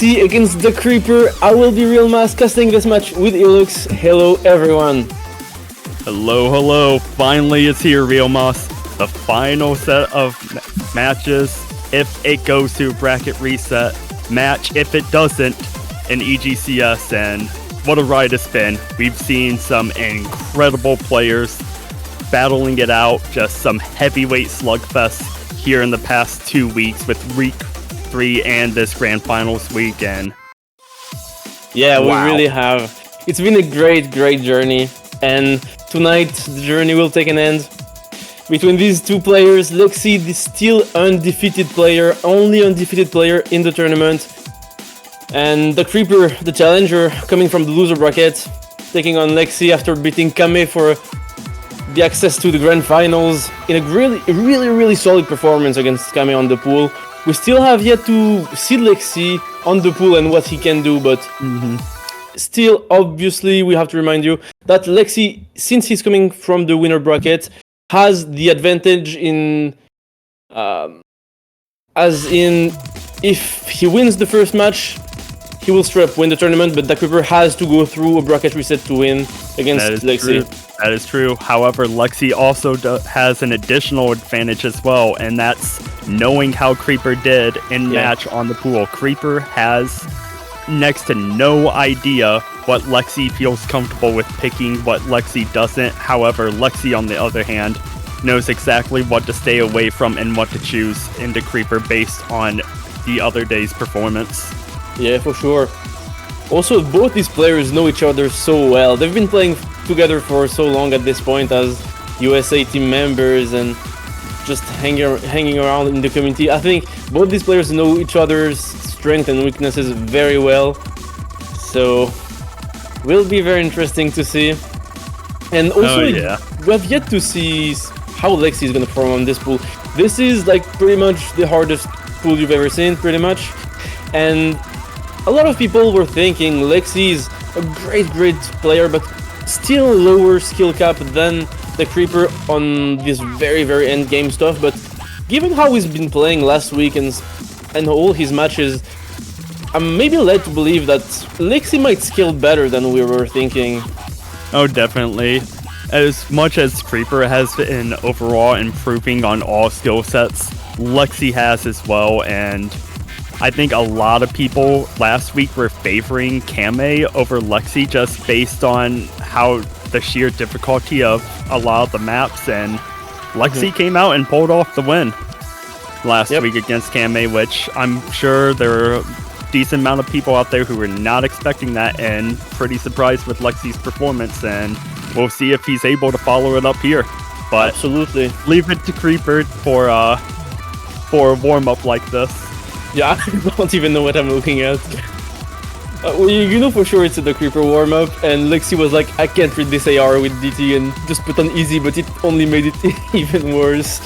Lexii against Dahcreeper. I will be Real Mass casting this match with Ilux. Hello everyone. Hello. Finally it's here, Real Moss. The final set of matches. If it goes to a bracket reset match, if it doesn't, in EGCS, and what a ride it's been. We've seen some incredible players battling it out, just some heavyweight slugfest here in the past 2 weeks with week 3 and this grand finals weekend. Yeah, we really have. It's been a great journey, and tonight the journey will take an end. Between these two players, Lexii, the still undefeated player, only undefeated player in the tournament, and Dahcreeper, the challenger, coming from the loser bracket, taking on Lexii after beating Kame for the access to the grand finals in a really solid performance against Kame on the pool. We still have yet to see Lexii on the pool and what he can do, but still, obviously, we have to remind you that Lexii, since he's coming from the winner bracket, has the advantage in, as in, if he wins the first match, he will straight up win the tournament, but Dahcreeper has to go through a bracket reset to win against Lexii. That is true. However, Lexii also has an additional advantage as well, and that's knowing how Creeper did in match on the pool. Creeper has next to no idea what Lexii feels comfortable with picking, what Lexii doesn't. However, Lexii, on the other hand, knows exactly what to stay away from and what to choose into Creeper based on the other day's performance. Yeah, for sure. Also, both these players know each other so well. They've been playing together for so long at this point as USA team members and just hanging around in the community. I think both these players know each other's strengths and weaknesses very well. So, will be very interesting to see. And also, we have yet to see how Lexii is going to perform on this pool. This is like pretty much the hardest pool you've ever seen, pretty much. And a lot of people were thinking Lexii is a great player, but still lower skill cap than Dahcreeper on this very end game stuff. But given how he's been playing last week and all his matches, I'm maybe led to believe that Lexii might scale better than we were thinking. Oh, definitely. As much as Creeper has been overall improving on all skill sets, Lexii has as well, and I think a lot of people last week were favoring Kame over Lexii just based on how the sheer difficulty of a lot of the maps, and Lexii came out and pulled off the win last week against Kame, which I'm sure there are a decent amount of people out there who were not expecting that and pretty surprised with Lexii's performance, and we'll see if he's able to follow it up here. But absolutely, leave it to Creeper for a warm-up like this. Yeah, I don't even know what I'm looking at. Well, you know for sure it's a Dahcreeper warm-up, and Lexii was like, I can't read this AR with DT, and just put on easy, but it only made it even worse.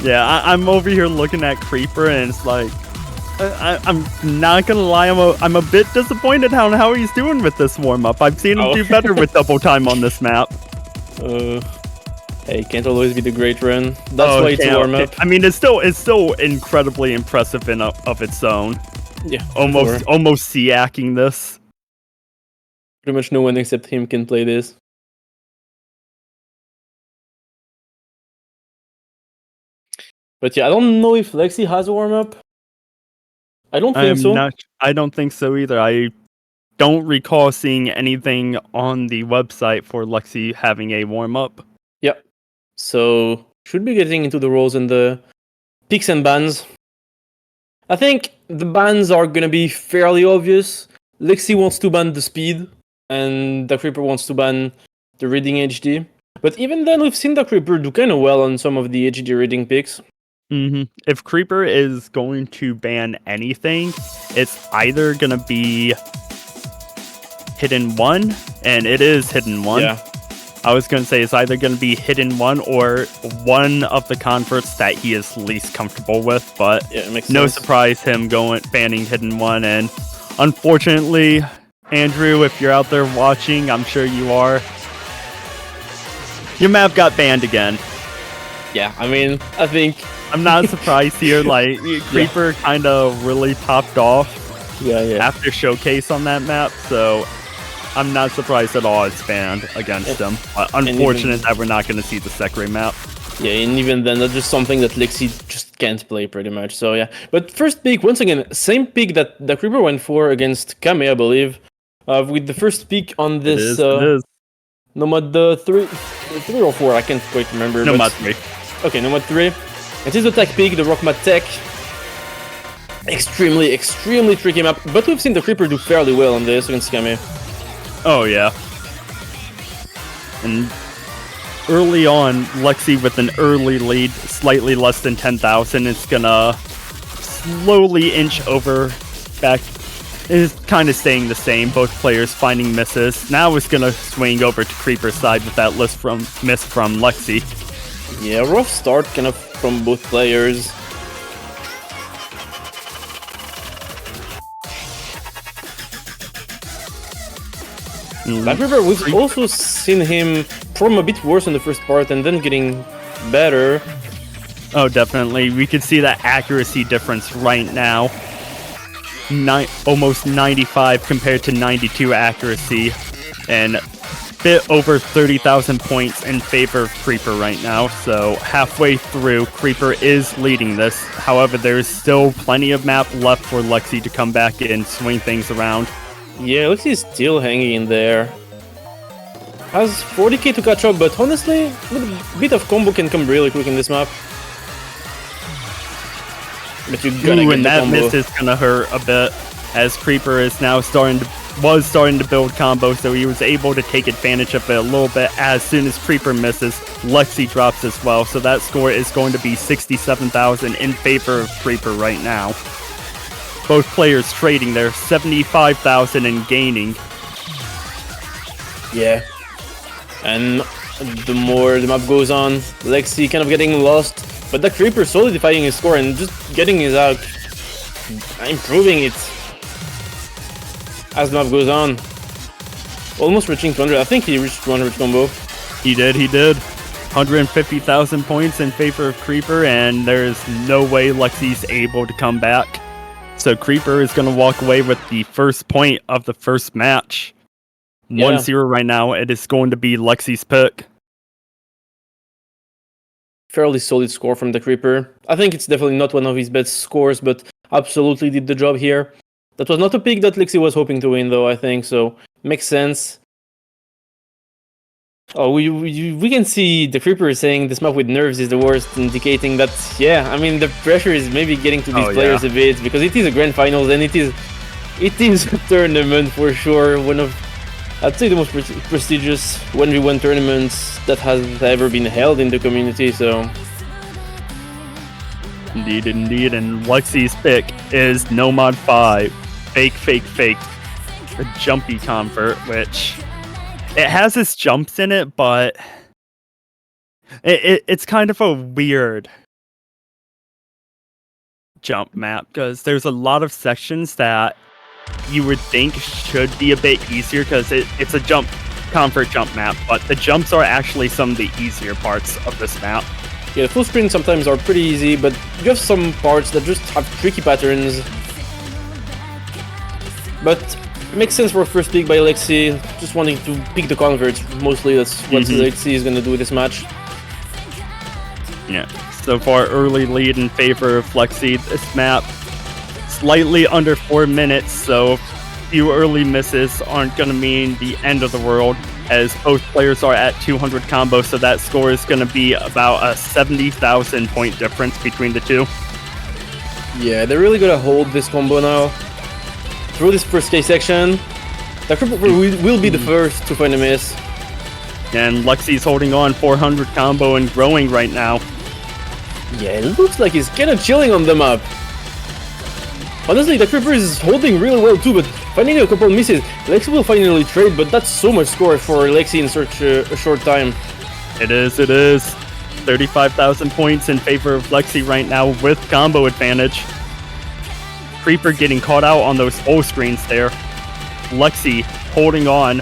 Yeah, I'm over here looking at Creeper, and it's like, I'm not gonna lie, I'm a bit disappointed on how he's doing with this warm-up. I've seen him do better with double time on this map. Hey, can't always be the great run. That's why it's a warm-up. I mean, it's still incredibly impressive in of its own. Yeah, almost Siaking this. Pretty much no one except him can play this. But yeah, I don't know if Lexii has a warm-up. I don't think so. I don't think so either. I don't recall seeing anything on the website for Lexii having a warm-up. Yep. So, should be getting into the roles and the picks and bans. I think the bans are gonna be fairly obvious. Lexii wants to ban the speed, and Dahcreeper wants to ban the reading HD. But even then, we've seen Dahcreeper do kind of well on some of the HD reading picks. If Creeper is going to ban anything, it's either gonna be Hidden 1, and it is Hidden 1. Yeah. I was going to say it's either going to be Hidden 1 or one of the converts that he is least comfortable with, but no surprise him banning Hidden 1. And unfortunately, Andrew, if you're out there watching, I'm sure you are, your map got banned again. Yeah, I mean, I think I'm not surprised here. Like, Creeper kind of really popped off Yeah, yeah. after Showcase on that map, so I'm not surprised at all it's banned against him. Unfortunate that we're not going to see the Sekre map. Yeah, and even then, that's just something that Lexii just can't play pretty much. So yeah, but first pick, once again, same pick that Dahcreeper went for against Kame, I believe, with the first pick on this. It is. Nomad 3 or 4, I can't quite remember. Nomad 3. Okay, Nomad 3. It is the tech pick, the Rockmat tech. Extremely tricky map, but we've seen Dahcreeper do fairly well on this against Kame. Oh yeah. And early on, Lexii with an early lead, slightly less than 10,000. It's gonna slowly inch over back. It's kind of staying the same, both players finding misses. Now it's gonna swing over to Creeper's side with that miss from Lexii. Yeah, rough start kind of from both players. Dahcreeper, we've also seen him from a bit worse in the first part and then getting better. Oh, definitely. We can see that accuracy difference right now. Almost 95 compared to 92 accuracy, and a bit over 30,000 points in favor of Creeper right now. So halfway through, Creeper is leading this. However, there's still plenty of map left for Lexii to come back and swing things around. Yeah, Lexii is still hanging in there. Has 40k to catch up, but honestly, with a bit of combo can come really quick in this map. But you're gonna get and the that combo. miss is gonna hurt a bit, as Creeper is now starting to build combo, so he was able to take advantage of it a little bit. As soon as Creeper misses, Lexii drops as well, so that score is going to be 67,000 in favor of Creeper right now. Both players trading there, 75,000 and gaining. Yeah. And the more the map goes on, Lexii kind of getting lost, but Dahcreeper solidifying his score and just getting his out, improving it as the map goes on. Almost reaching 200. I think he reached 200 combo. He did. 150,000 points in favor of Creeper, and there's no way Lexi's able to come back. So Creeper is going to walk away with the first point of the first match. 1-0 right now. It is going to be Lexi's pick. Fairly solid score from Dahcreeper. I think it's definitely not one of his best scores, but absolutely did the job here. That was not a pick that Lexii was hoping to win, though, I think, so makes sense. Oh, we can see Dahcreeper saying this map with nerves is the worst, indicating that, yeah, I mean, the pressure is maybe getting to these players a bit, because it is a grand finals, and it is a tournament for sure. One of, I'd say, the most prestigious 1v1 tournaments that has ever been held in the community, so... Indeed, and Lexi's pick is Nomad 5. Fake. A jumpy convert, which... It has its jumps in it, but it's kind of a weird jump map, because there's a lot of sections that you would think should be a bit easier, because it's a convert jump map, but the jumps are actually some of the easier parts of this map. Yeah, the full sprint sometimes are pretty easy, but you have some parts that just have tricky patterns. But it makes sense for a first pick by Lexii, just wanting to pick the converts. Mostly that's what Lexii is going to do with this match. Yeah, so far early lead in favor of Lexii. This map, slightly under 4 minutes, so a few early misses aren't going to mean the end of the world, as both players are at 200 combo, so that score is going to be about a 70,000 point difference between the two. Yeah, they're really going to hold this combo now. Through this first K section, Dahcreeper will be the first to find a miss. And Lexi's holding on 400 combo and growing right now. Yeah, it looks like he's kind of chilling on the map. Honestly, Dahcreeper is holding really well too, but finding a couple misses, Lexii will finally trade, but that's so much score for Lexii in such a short time. It is. 35,000 points in favor of Lexii right now with combo advantage. Creeper getting caught out on those full screens there. Lexii holding on,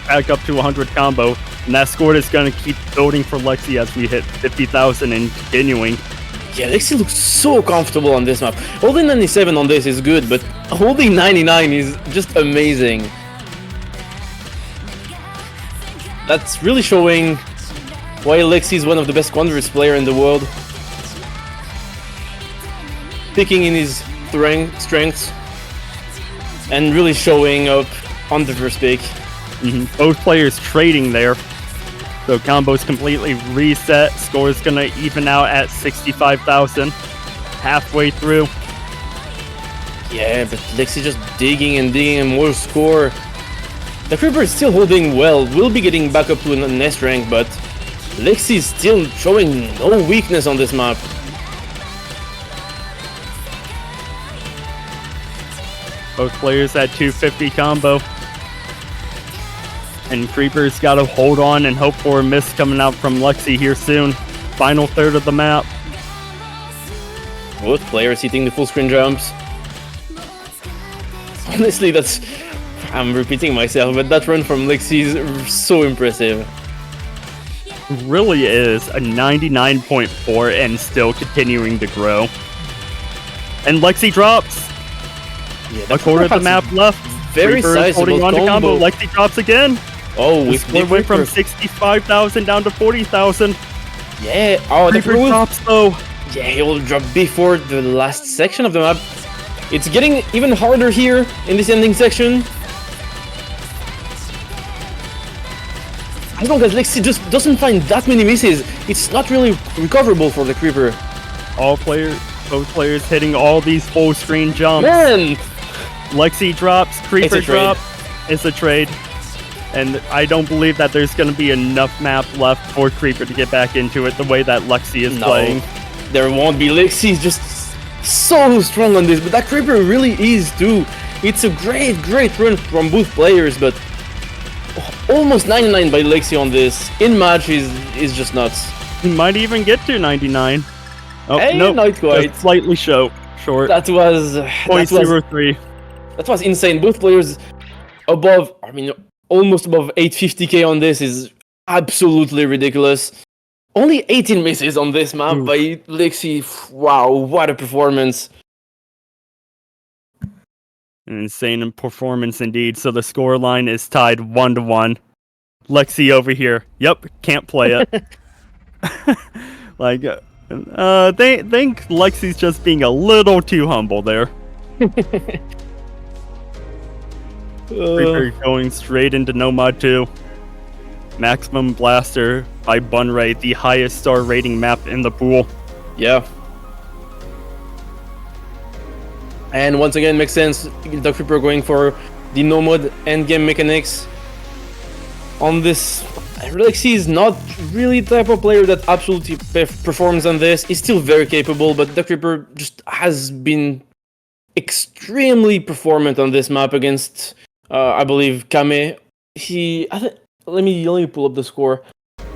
back up to 100 combo, and that score is going to keep building for Lexii as we hit 50,000 and continuing. Yeah, Lexii looks so comfortable on this map. Holding 97 on this is good, but holding 99 is just amazing. That's really showing why Lexii is one of the best Converse player in the world. Picking in his strengths and really showing up on the first pick. Both players trading there. So combos completely reset. Score is gonna even out at 65,000. Halfway through. Yeah, but Lexii just digging and more score. Dahcreeper is still holding well. Will be getting back up to an S rank, but Lexii is still showing no weakness on this map. Both players at 250 combo. And Creeper's got to hold on and hope for a miss coming out from Lexii here soon. Final third of the map. Both players hitting the full screen jumps. Honestly, I'm repeating myself, but that run from Lexii is so impressive. Really is a 99.4 and still continuing to grow. And Lexii drops. Yeah, A quarter of the map left. Very Creeper is holding sizable on to combo. combo. Lexii drops again. Oh, The with score went from Dahcreeper. 65,000 down to 40,000. Yeah, oh, Creeper Dahcreeper drops though. Yeah, he will drop before the last section of the map. It's getting even harder here in this ending section. As long as Lexii just doesn't find that many misses, it's not really recoverable for Dahcreeper. Both players hitting all these full screen jumps. Man! Lexii drops, Creeper It's a trade. drops. It's a trade. And I don't believe that there's going to be enough map left for Creeper to get back into it the way that Lexii is playing. There won't be. Lexii is just so strong on this, but Dahcreeper really is too. It's a great run from both players, but almost 99 by Lexii on this in match is just nuts. He might even get to 99. Oh, Hey, nope, not quite. just slightly short. That was 0.03. that was insane. Both players above, I mean, almost above 850k on this is absolutely ridiculous. Only 18 misses on this map by Lexii. Wow, what a performance. An insane performance indeed. So the score line is tied 1-1. Lexii over here. Yep, can't play it. Like, they think Lexi's just being a little too humble there. Creeper going straight into No Mod 2. Maximum Blaster by Bunray, the highest star rating map in the pool. Yeah. And once again, makes sense. Dahcreeper going for the no mod endgame mechanics. On this, Lexii is not really the type of player that absolutely performs on this. He's still very capable, but Dahcreeper just has been extremely performant on this map against, I believe, Kame. Let me pull up the score.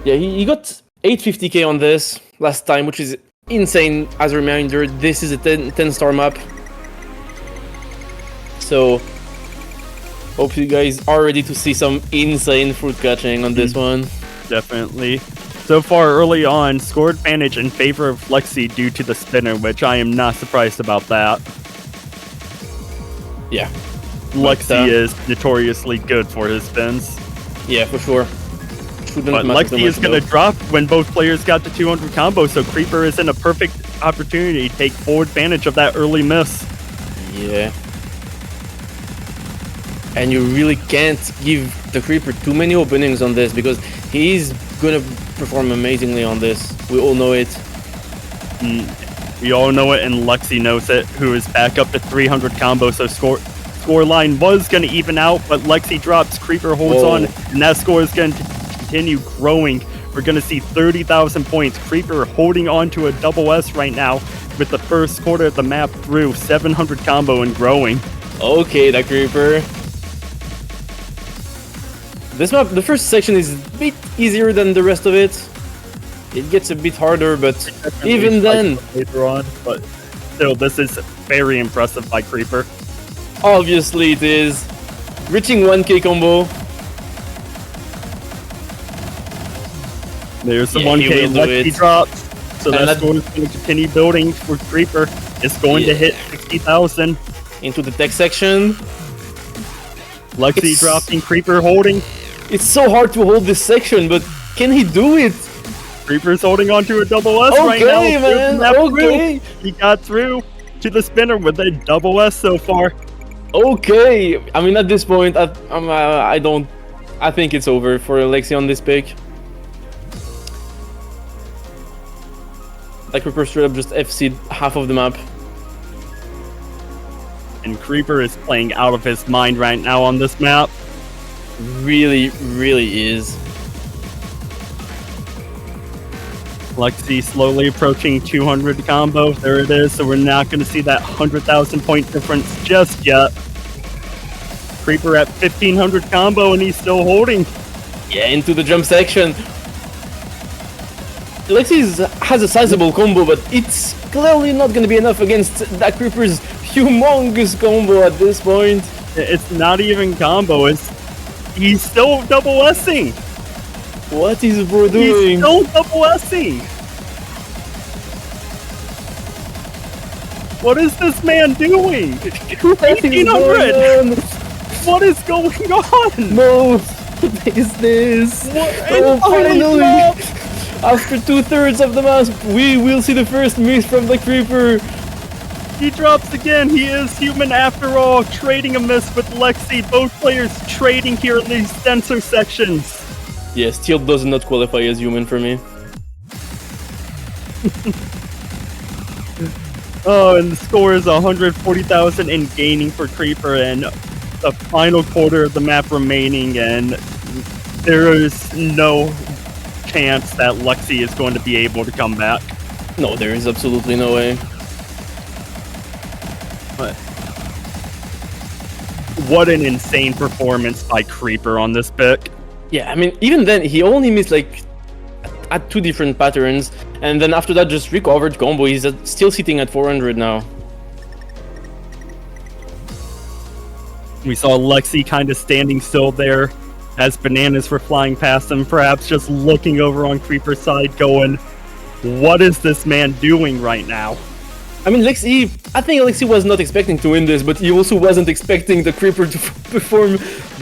Yeah, he got 850k on this last time, which is insane. As a reminder, this is a 10-star map. So, hope you guys are ready to see some insane fruit catching on this one. Definitely. So far early on, score advantage in favor of Lexii due to the spinner, which I am not surprised about that. Yeah. Lexii is notoriously good for his spins. Yeah, for sure. But Lexii is going to drop when both players got to 200 combo, so Creeper is in a perfect opportunity to take full advantage of that early miss. Yeah. And you really can't give Dahcreeper too many openings on this because he's gonna perform amazingly on this. We all know it. We all know it, and Lexii knows it, who is back up to 300 combo, so score line was going to even out, but Lexii drops, Creeper holds on, and that score is going to continue growing. We're going to see 30,000 points. Creeper holding on to a double S right now with the first quarter of the map through, 700 combo and growing. Okay, Dahcreeper. This map, the first section is a bit easier than the rest of it. It gets a bit harder, but even then... Later on, but still, this is very impressive by Creeper. Obviously it is. Reaching 1k combo. There's the Yeah, he 1k will do Lexii it. drops. So And that score is going to continue building for Creeper. It's going to hit 60,000. Into the tech section. Lexii dropping, Creeper holding. It's so hard to hold this section, but can he do it? Creeper's holding on to a double S right now. Okay, man. Okay. He got through to the spinner with a double S so far. Okay. I mean, at this point, I think it's over for Lexii on this pick. Dahcreeper straight up just FC'd half of the map. And Creeper is playing out of his mind right now on this map. Really, really is. Lexii slowly approaching 200 combo. There it is. So we're not going to see that 100,000 point difference just yet. Creeper at 1,500 combo and he's still holding. Yeah, into the jump section. Lexii has a sizable combo, but it's clearly not going to be enough against Dahcreeper's humongous combo at this point. It's not even combo. He's still double S-ing. What is bro doing? He's still double S-ing. What is this man doing? 1,800. What is going on? No, what is this? Oh, finally! After 2/3 of the match, we will see the first miss from Dahcreeper. He drops again. He is human after all. Trading a miss with Lexii. Both players trading here in these sensor sections. Yeah, Steel does not qualify as human for me. Oh, and the score is 140,000 and gaining for Creeper, and the final quarter of the map remaining, and there is no chance that Lexii is going to be able to come back. No, there is absolutely no way. But what an insane performance by Creeper on this pick. Yeah, I mean, even then, he only missed like at 2 different patterns, and then after that just recovered combo. He's still sitting at 400 now. We saw Lexii kind of standing still there as bananas were flying past him, perhaps just looking over on Creeper's side going, what is this man doing right now? I mean, I think Lexii was not expecting to win this, but he also wasn't expecting the Creeper to perform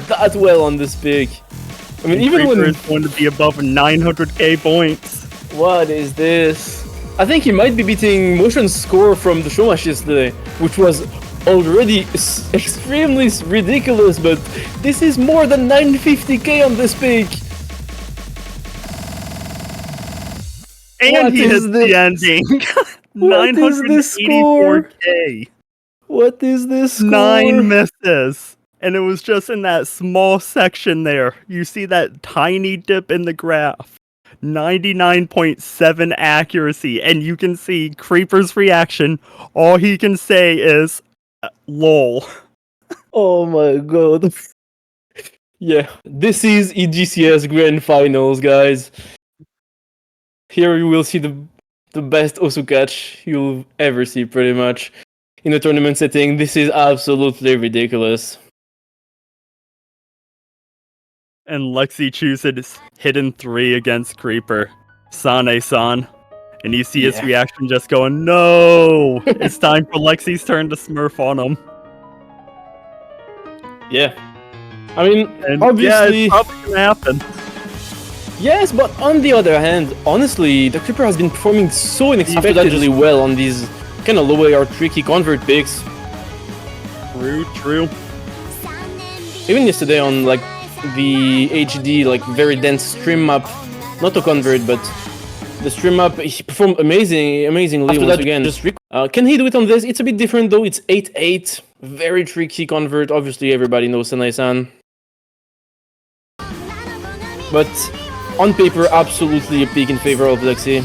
that well on this pick. I mean, even Creeper when is going to be above 900k points. What is this? I think he might be beating Motion's score from the show match yesterday, which was already extremely ridiculous, but this is more than 950k on this pick. And What he is hits this? the ending. What is this score? 984k. What is this score? 9 misses. And it was just in that small section there. You see that tiny dip in the graph. 99.7 accuracy. And you can see Creeper's reaction. All he can say is, lol. Oh my god. Yeah, this is EGCS Grand Finals, guys. Here you will see the best Osu catch you'll ever see, pretty much. In a tournament setting, this is absolutely ridiculous. And Lexii chooses hidden 3 against Creeper. Sane-san. And you see his reaction just going, no! It's time for Lexi's turn to smurf on him. Yeah. I mean, And obviously... yeah, it's probably gonna happen. Yes, but on the other hand, honestly, Dahcreeper has been performing so unexpectedly well on these kind of low AR tricky convert picks. True. Even yesterday on like the HD, like very dense stream map, not to convert, but the stream map, he performed amazingly. After that, again, can he do it on this? It's a bit different though. It's 8-8, very tricky convert. Obviously, everybody knows Sane-san. But on paper, absolutely a pick in favor of Lexii.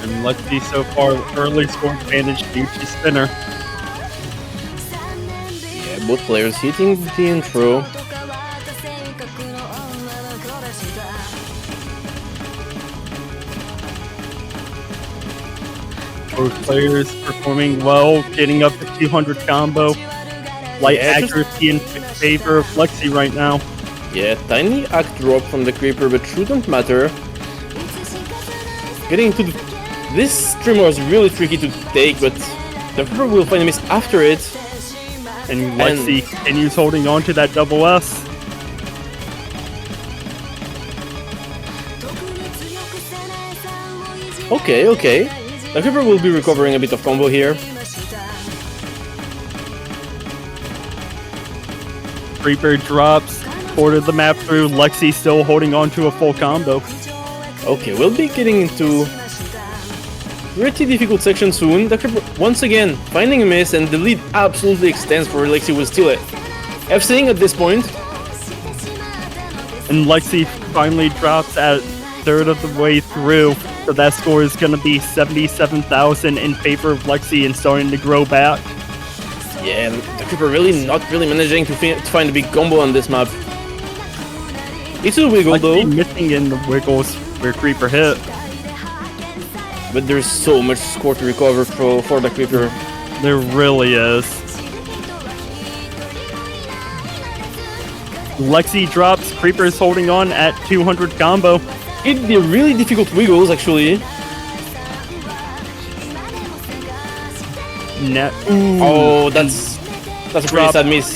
And Lexii so far, early score advantage due to spinner. Yeah, both players hitting the intro. Both players performing well, getting up to 200 combo. Light Yeah, accuracy in favor of Lexii right now. Yeah, tiny act drop from the Creeper, but shouldn't matter. Getting into this streamer is really tricky to take, but the Creeper will find a miss after it. And Lexii continues holding on to that double S. Okay, okay. The Creeper will be recovering a bit of combo here. Creeper drops, ordered the map through. Lexii still holding on to a full combo. Okay, we'll be getting into pretty difficult section soon. The Creeper once again finding a miss, and the lead absolutely extends for Lexii will steal it. FCing at this point. And Lexii finally drops at third of the way through. So that score is going to be 77,000 in favor of Lexii and starting to grow back. Yeah, the Creeper really not really managing to find a big combo on this map. It's a wiggle though. Missing in the wiggles where Creeper hit. But there's so much score to recover for the Creeper. There really is. Lexii drops, Creeper's holding on at 200 combo. It the really difficult wiggles actually. Oh, that's a pretty sad miss.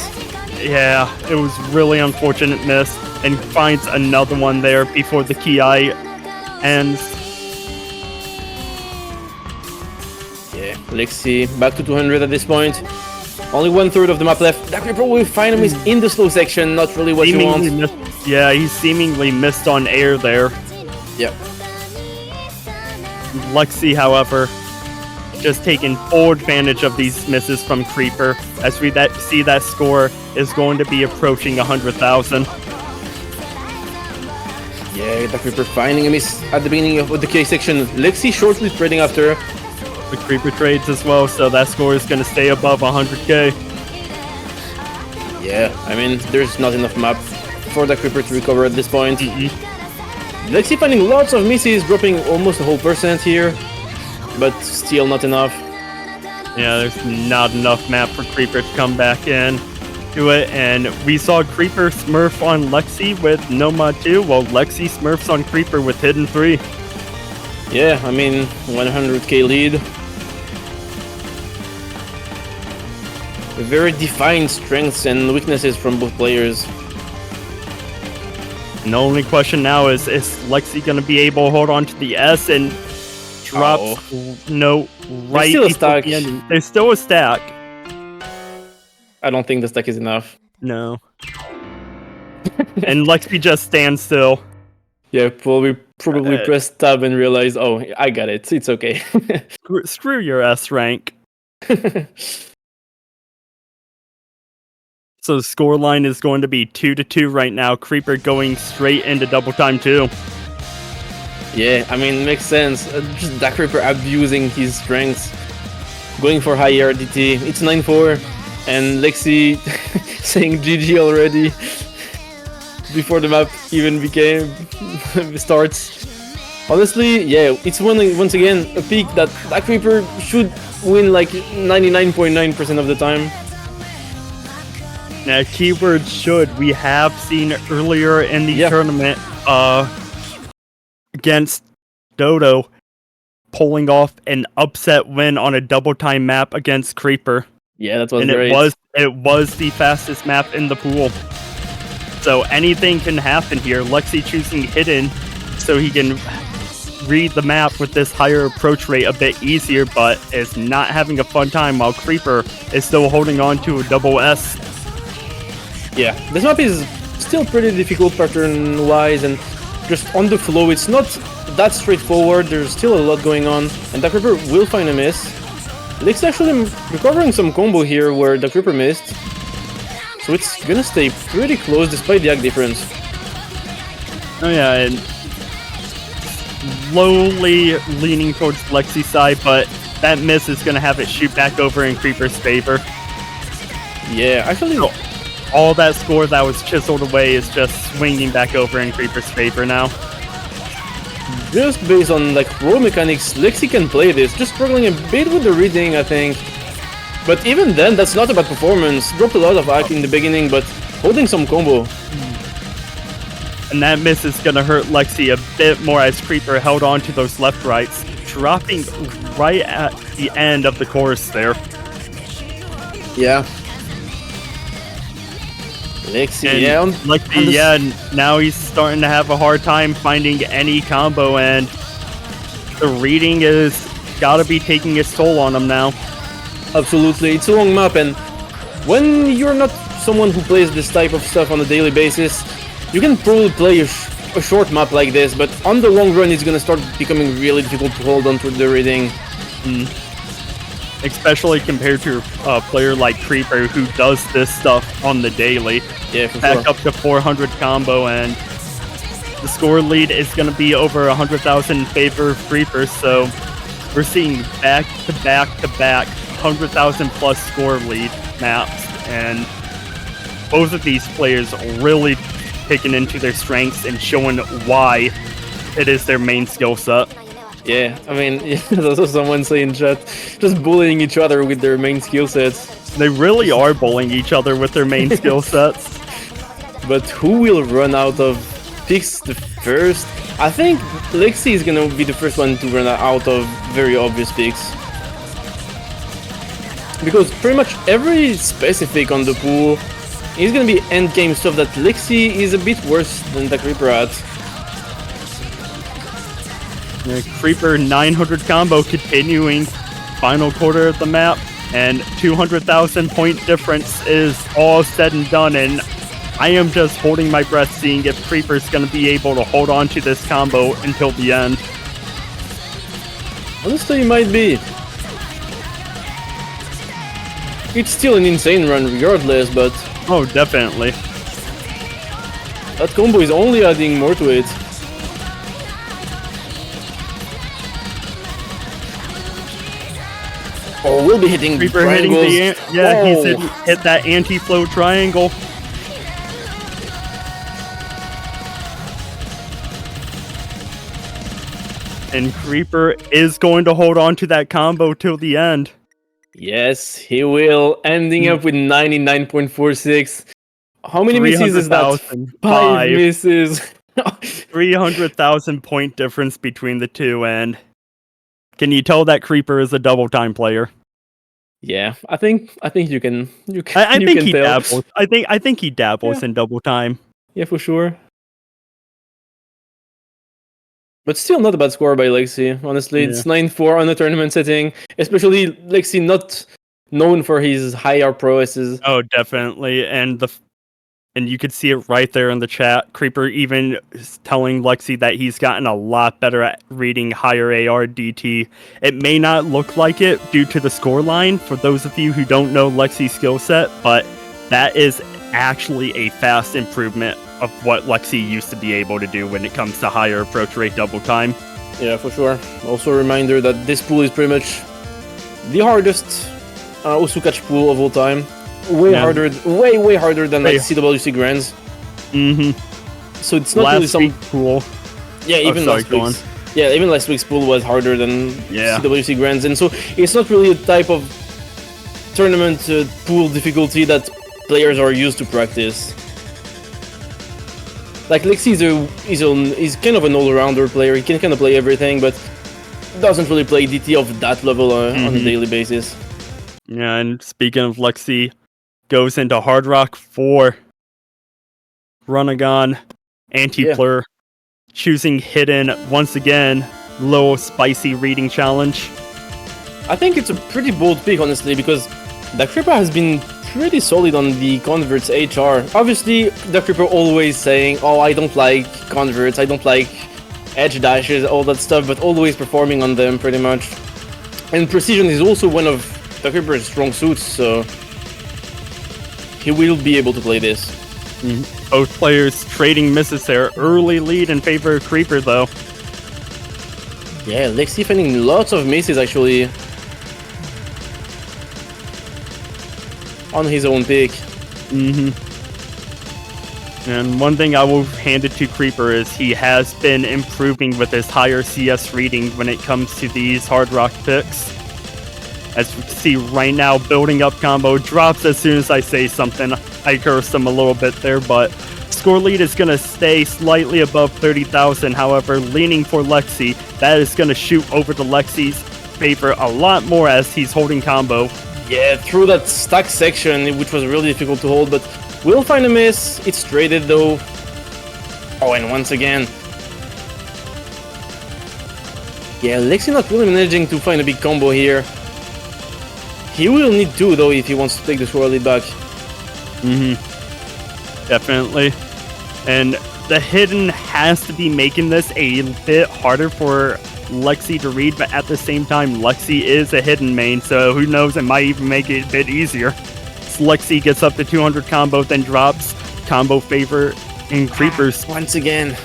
Yeah, it was really unfortunate miss, and finds another one there before the Ki ends. Yeah, Lexii back to 200 at this point. Only 1/3 of the map left. Dahcreeper will find a miss in the slow section, not really what you want. Yeah, he seemingly missed on air there. Yep. Lexii, however, just taking full advantage of these misses from Creeper, as we see that score is going to be approaching 100,000. Yeah, Dahcreeper finding a miss at the beginning of the K section. Lexii shortly trading after. The Creeper trades as well, so that score is going to stay above 100k. Yeah, I mean, there's not enough map for Dahcreeper to recover at this point. Lexii finding lots of misses, dropping almost a whole percent here, but still not enough. Yeah, there's not enough map for Creeper to come back in to it, and we saw Creeper smurf on Lexii with no mod 2, while Lexii smurfs on Creeper with Hidden 3. Yeah, I mean, 100k lead. Very defined strengths and weaknesses from both players. And the only question now is Lexii going to be able to hold on to the S and drop no right still a stack. The end. There's still a stack. I don't think the stack is enough. No. And Lexii just stands still. Yeah, probably press tab and realize, oh, I got it. It's okay. Screw your S rank. So the scoreline is going to be 2-2 right now. Creeper going straight into double time too. Yeah, I mean, makes sense. Just Dahcreeper abusing his strengths, going for high RDT. It's 9-4, and Lexii saying GG already before the map even starts. Honestly, yeah, it's once again a peak that Dahcreeper should win like 99.9% of the time. Now, keyword should. We have seen earlier in the tournament against Dodo pulling off an upset win on a double time map against Creeper. Yeah, that was and great. It was the fastest map in the pool. So anything can happen here. Lexii choosing Hidden so he can read the map with this higher approach rate a bit easier, but is not having a fun time while Creeper is still holding on to a double S. Yeah, this map is still pretty difficult pattern-wise, and just on the flow, it's not that straightforward. There's still a lot going on, and Dahcreeper will find a miss. Lexii actually recovering some combo here where Dahcreeper missed, so it's gonna stay pretty close despite the act difference. Oh yeah, and slowly leaning towards Lexi's side, but that miss is gonna have it shoot back over in Creeper's favor. Yeah, actually, all that score that was chiseled away is just swinging back over in Creeper's favor now. Just based on like roll mechanics, Lexii can play this. Just struggling a bit with the reading, I think. But even then, that's not a bad performance. Dropped a lot of hack in the beginning, but holding some combo. And that miss is going to hurt Lexii a bit more as Creeper held on to those left rights, dropping right at the end of the course there. Yeah. Lexii, and Lexii, now he's starting to have a hard time finding any combo, and the reading is gotta be taking its toll on him now. Absolutely, it's a long map, and when you're not someone who plays this type of stuff on a daily basis, you can probably play a short map like this, but on the long run, it's gonna start becoming really difficult to hold on to the reading. Especially compared to a player like Creeper who does this stuff on the daily. Yeah, for back sure. up to 400 combo, and the score lead is going to be over 100,000 in favor of Creeper, so we're seeing back-to-back-to-back 100,000 plus score lead maps, and both of these players really picking into their strengths and showing why it is their main skill set. Yeah, I mean, there's also someone saying in chat, just bullying each other with their main skill sets. They really are bullying each other with their main skill sets. But who will run out of picks the first? I think Lexii is gonna be the first one to run out of very obvious picks. Because pretty much every specific on the pool is gonna be endgame stuff that Lexii is a bit worse than Dahcreeper at. Creeper 900 combo continuing, final quarter of the map, and 200,000 point difference is all said and done, and I am just holding my breath seeing if Creeper's going to be able to hold on to this combo until the end. Honestly, it might be. It's still an insane run regardless, but Oh, definitely. that combo is only adding more to it. Oh, we'll be hitting Creeper triangles. hitting he's hit that anti-flow triangle. And Creeper is going to hold on to that combo till the end. Yes, he will, ending up with 99.46. How many misses is that? 300,000. 5 misses. 300,000 point difference between the two, and can you tell that Creeper is a double time player? Yeah, I think you can. I you think can he tell. dabbles. I think he dabbles in double time. Yeah, for sure. But still not a bad score by Lexii, honestly. Yeah. It's 9-4 on a tournament setting. Especially Lexii not known for his higher prowesses. Oh, definitely. And you could see it right there in the chat. Creeper even is telling Lexii that he's gotten a lot better at reading higher AR DT. It may not look like it due to the score line for those of you who don't know Lexii's skill set, but that is actually a fast improvement of what Lexii used to be able to do when it comes to higher approach rate double time. Yeah, for sure. Also a reminder that this pool is pretty much the hardest Usukach pool of all time. Way harder than like CWC Grands. So it's not really some pool. Yeah, even last week's. Yeah, even last week's pool was harder than CWC Grands, and so it's not really a type of tournament pool difficulty that players are used to practice. Like Lexii is kind of an all-rounder player. He can kind of play everything, but doesn't really play DT of that level on a daily basis. Yeah, and speaking of Lexii, goes into Hard Rock 4. Runagon, Anti-Plur, choosing Hidden once again. Low spicy reading challenge. I think it's a pretty bold pick, honestly, because Dahcreeper has been pretty solid on the converts HR. Obviously, Dahcreeper always saying, "Oh, I don't like converts, I don't like edge dashes, all that stuff," but always performing on them pretty much. And precision is also one of Dahcreeper's strong suits, so he will be able to play this. Both players trading misses there. Early lead in favor of Creeper, though. Yeah, Lexii finding lots of misses, actually, on his own pick. And one thing I will hand it to Creeper is he has been improving with his higher CS reading when it comes to these Hard Rock picks. As you can see right now, building up combo, drops as soon as I say something. I cursed him a little bit there, but score lead is going to stay slightly above 30,000. However, leaning for Lexii, that is going to shoot over to Lexii's favor a lot more as he's holding combo. Yeah, through that stack section, which was really difficult to hold, but we'll find a miss. It's traded though. Oh, and once again. Yeah, Lexii not really managing to find a big combo here. He will need to though if he wants to take the score lead back. Definitely. And the hidden has to be making this a bit harder for Lexii to read, but at the same time, Lexii is a hidden main, so who knows, it might even make it a bit easier. So Lexii gets up to 200 combo, then drops combo favor in Creepers. Once again.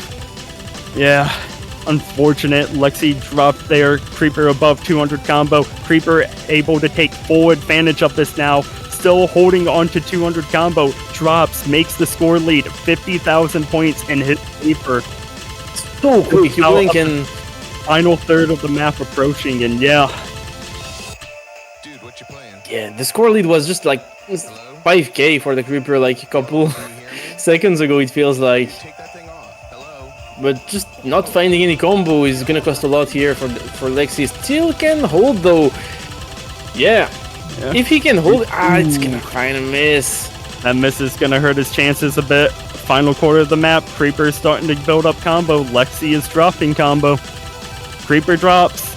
Yeah, unfortunate. Lexii dropped their Creeper above 200 combo. Creeper able to take full advantage of this now. Still holding on to 200 combo. Drops, makes the score lead. 50,000 points in his Creeper. So quick, you blink and... Final third of the map approaching, and yeah. Dude, what you playing? Yeah, the score lead was just like 5k for the Creeper like a couple seconds ago, it feels like. Take that thing off. Hello? But just not finding any combo is gonna cost a lot here for Lexii. Still can hold though. Yeah. If he can hold, it's gonna find a miss. That miss is gonna hurt his chances a bit. Final quarter of the map, Creeper starting to build up combo. Lexii is dropping combo. Creeper drops.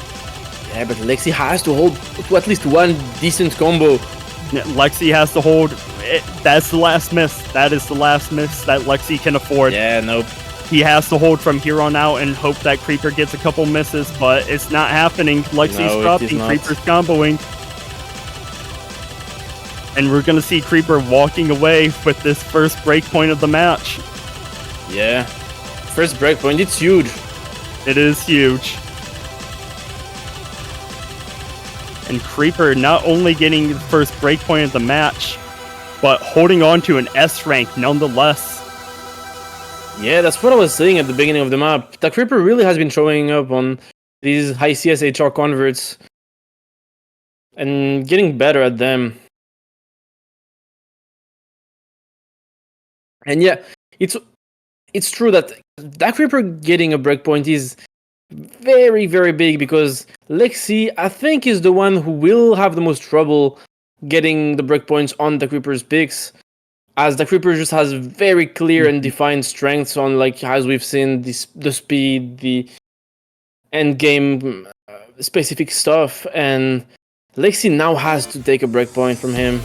Yeah, but Lexii has to hold to at least one decent combo. Lexii has to hold. That's the last miss. That is the last miss that Lexii can afford. Yeah, nope. He has to hold from here on out and hope that Creeper gets a couple misses, but it's not happening. Lexii's dropping, Creeper's comboing. And we're going to see Creeper walking away with this first breakpoint of the match. Yeah. First breakpoint, it's huge. It is huge. And Creeper not only getting the first breakpoint of the match, but holding on to an S rank nonetheless. Yeah, that's what I was saying at the beginning of the map. Dahcreeper really has been showing up on these high CS HR converts and getting better at them. And yeah, it's true that Dahcreeper getting a breakpoint is very, very big because Lexii, I think, is the one who will have the most trouble getting the breakpoints on Dahcreeper's picks, as Dahcreeper just has very clear and defined strengths on, like, as we've seen, the speed, the end game specific stuff, and Lexii now has to take a breakpoint from him.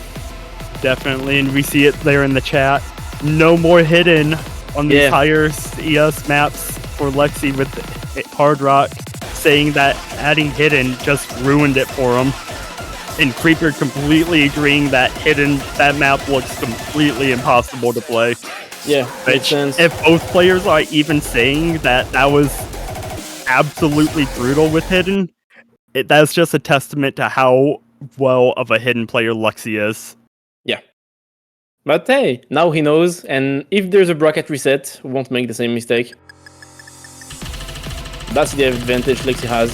Definitely, and we see it there in the chat. No more hidden on these higher ES maps for Lexii with Hard Rock, saying that adding hidden just ruined it for him. And Creeper completely agreeing that that map looks completely impossible to play. Yeah, makes sense. If both players are even saying that was absolutely brutal with hidden, that's just a testament to how well of a hidden player Lexii is. Yeah. But hey, now he knows, and if there's a bracket reset, we won't make the same mistake. That's the advantage Lexii has.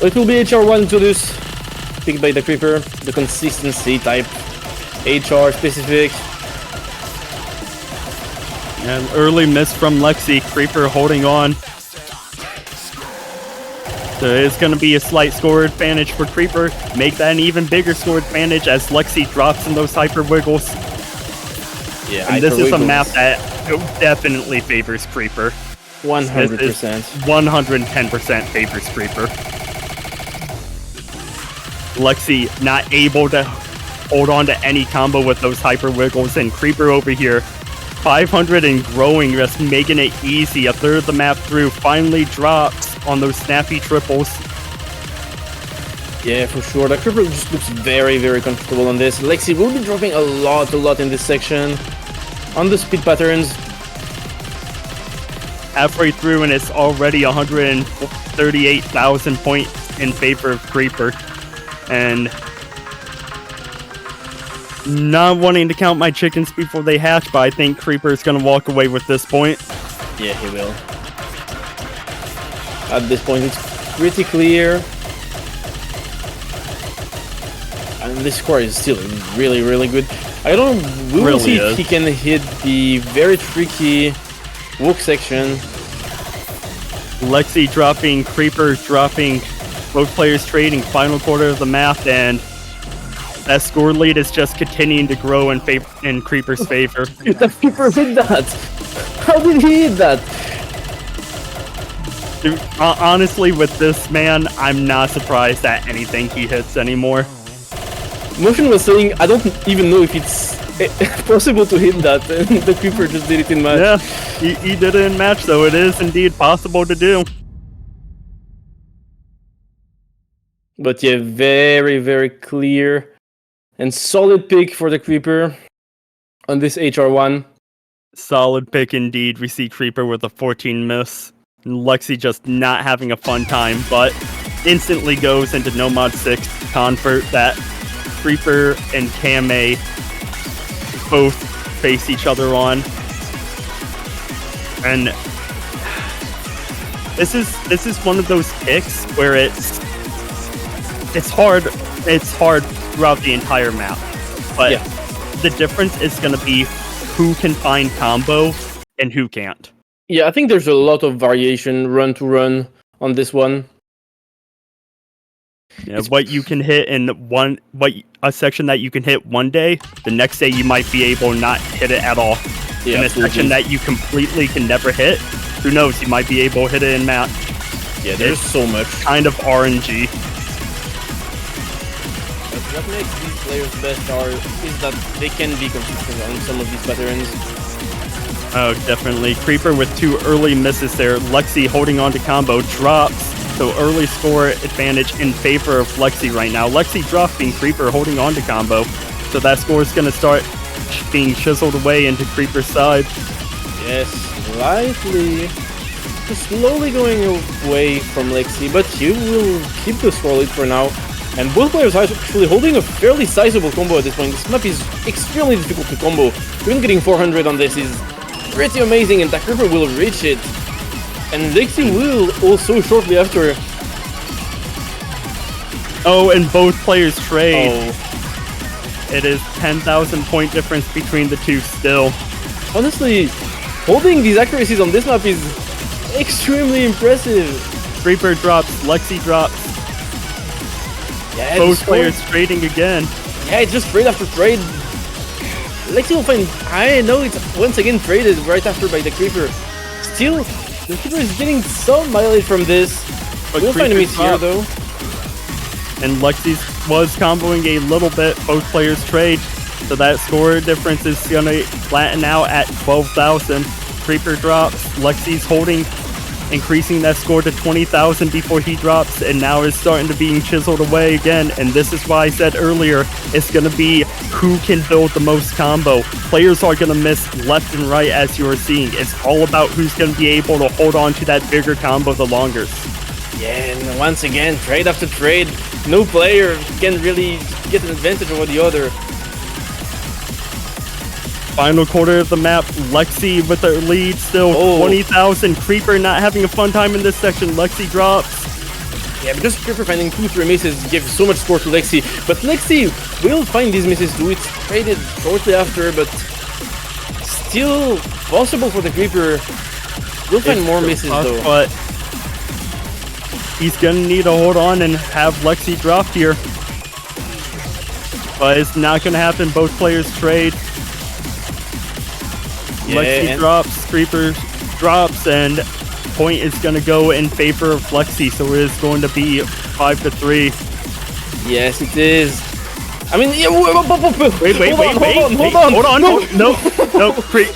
It will be HR1 to this, picked by Dahcreeper, the consistency type, HR specific. An early miss from Lexii, Creeper holding on. So it's going to be a slight score advantage for Creeper. Make that an even bigger score advantage as Lexii drops in those hyper wiggles. Yeah, and this is a map that definitely favors Creeper. 100%. 110% favors Creeper. Lexii not able to hold on to any combo with those hyper wiggles, and Creeper over here 500 and growing, just making it easy. A third of the map through, finally drops on those snappy triples. Yeah, for sure. Dahcreeper just looks very, very comfortable on this. Lexii will be dropping a lot in this section. On the speed patterns. Halfway through, and it's already 138,000 points in favor of Creeper. And not wanting to count my chickens before they hatch, but I think Creeper is going to walk away with this point. Yeah, he will. At this point, it's pretty clear. And this score is still really, really good. I don't know, we will Really see is. if he can hit the very tricky walk section. Lexii dropping, Creeper dropping, both players trading final quarter of the map, and that score lead is just continuing to grow in Creeper's favor. Dahcreeper hit that! How did he hit that? Dude, honestly, with this man, I'm not surprised at anything he hits anymore. Motion was saying, I don't even know if it's possible to hit that, and Dahcreeper just did it in match. Yeah, he did it in match, so it is indeed possible to do. But yeah, very, very clear and solid pick for Dahcreeper on this HR1. Solid pick indeed. We see Creeper with a 14 miss. And Lexii just not having a fun time, but instantly goes into No Mod 6 convert that Creeper and Kame both face each other on. And this is one of those picks where it's hard throughout the entire map. But Yeah. the difference is gonna be who can find combo and who can't. Yeah, I think there's a lot of variation run to run on this one. Yeah, what you can hit in a section that you can hit one day, the next day you might be able to not hit it at all. Yeah, in a absolutely. section that you completely can never hit, who knows, you might be able to hit it in match. Yeah, there's so much. Kind of RNG. But what makes these players best is that they can be consistent on some of these patterns. Oh, definitely. Creeper with 2 early misses there. Lexii holding on to combo, drops. So early score advantage in favor of Lexii right now. Lexii dropping, Creeper holding on to combo. So that score is going to start being chiseled away into Creeper's side. Yes, slightly. Just slowly going away from Lexii, but he will keep the score lead for now. And both players are actually holding a fairly sizable combo at this point. This map is extremely difficult to combo. Even getting 400 on this is pretty amazing, and Dahcreeper will reach it. And Lexii will also shortly after. Oh, and both players trade. Oh, It is 10,000 point difference between the two still. honestly, holding these accuracies on this map is extremely impressive. Creeper drops, Lexii drops. Yeah, Both the score- players trading again. Yeah, it's just trade after trade. Lexii will find. I know it's once again traded right after by Dahcreeper. Still, Dahcreeper is getting some mileage from this. But We'll find a Creeper miss here dropped. though. And Lexii was comboing a little bit. Both players trade. So that score difference is going to flatten out at 12,000. Creeper drops. Lexi's holding, increasing that score to 20,000 before he drops. And now is starting to being chiseled away again. And this is why I said earlier, it's going to be who can build the most combo. Players are going to miss left and right as you are seeing. It's all about who's going to be able to hold on to that bigger combo the longest. Yeah, and once again, trade after trade. No player can really get an advantage over the other. Final quarter of the map, Lexii with their lead still, Oh. 20,000. Creeper not having a fun time in this section. Lexii drops. Yeah, because Creeper finding 2-3 misses gives so much score to Lexii. But Lexii will find these misses too. It's traded shortly after, but still possible for the Creeper. We'll find more misses though. But he's gonna need to hold on and have Lexii drop here. But it's not gonna happen. Both players trade. Yeah, Lexii and- drops, Creeper drops, and point is gonna go in favor of Lexii. So it is going to be 5-3. Yes, it is. I mean, yeah, Wait, hold on. No.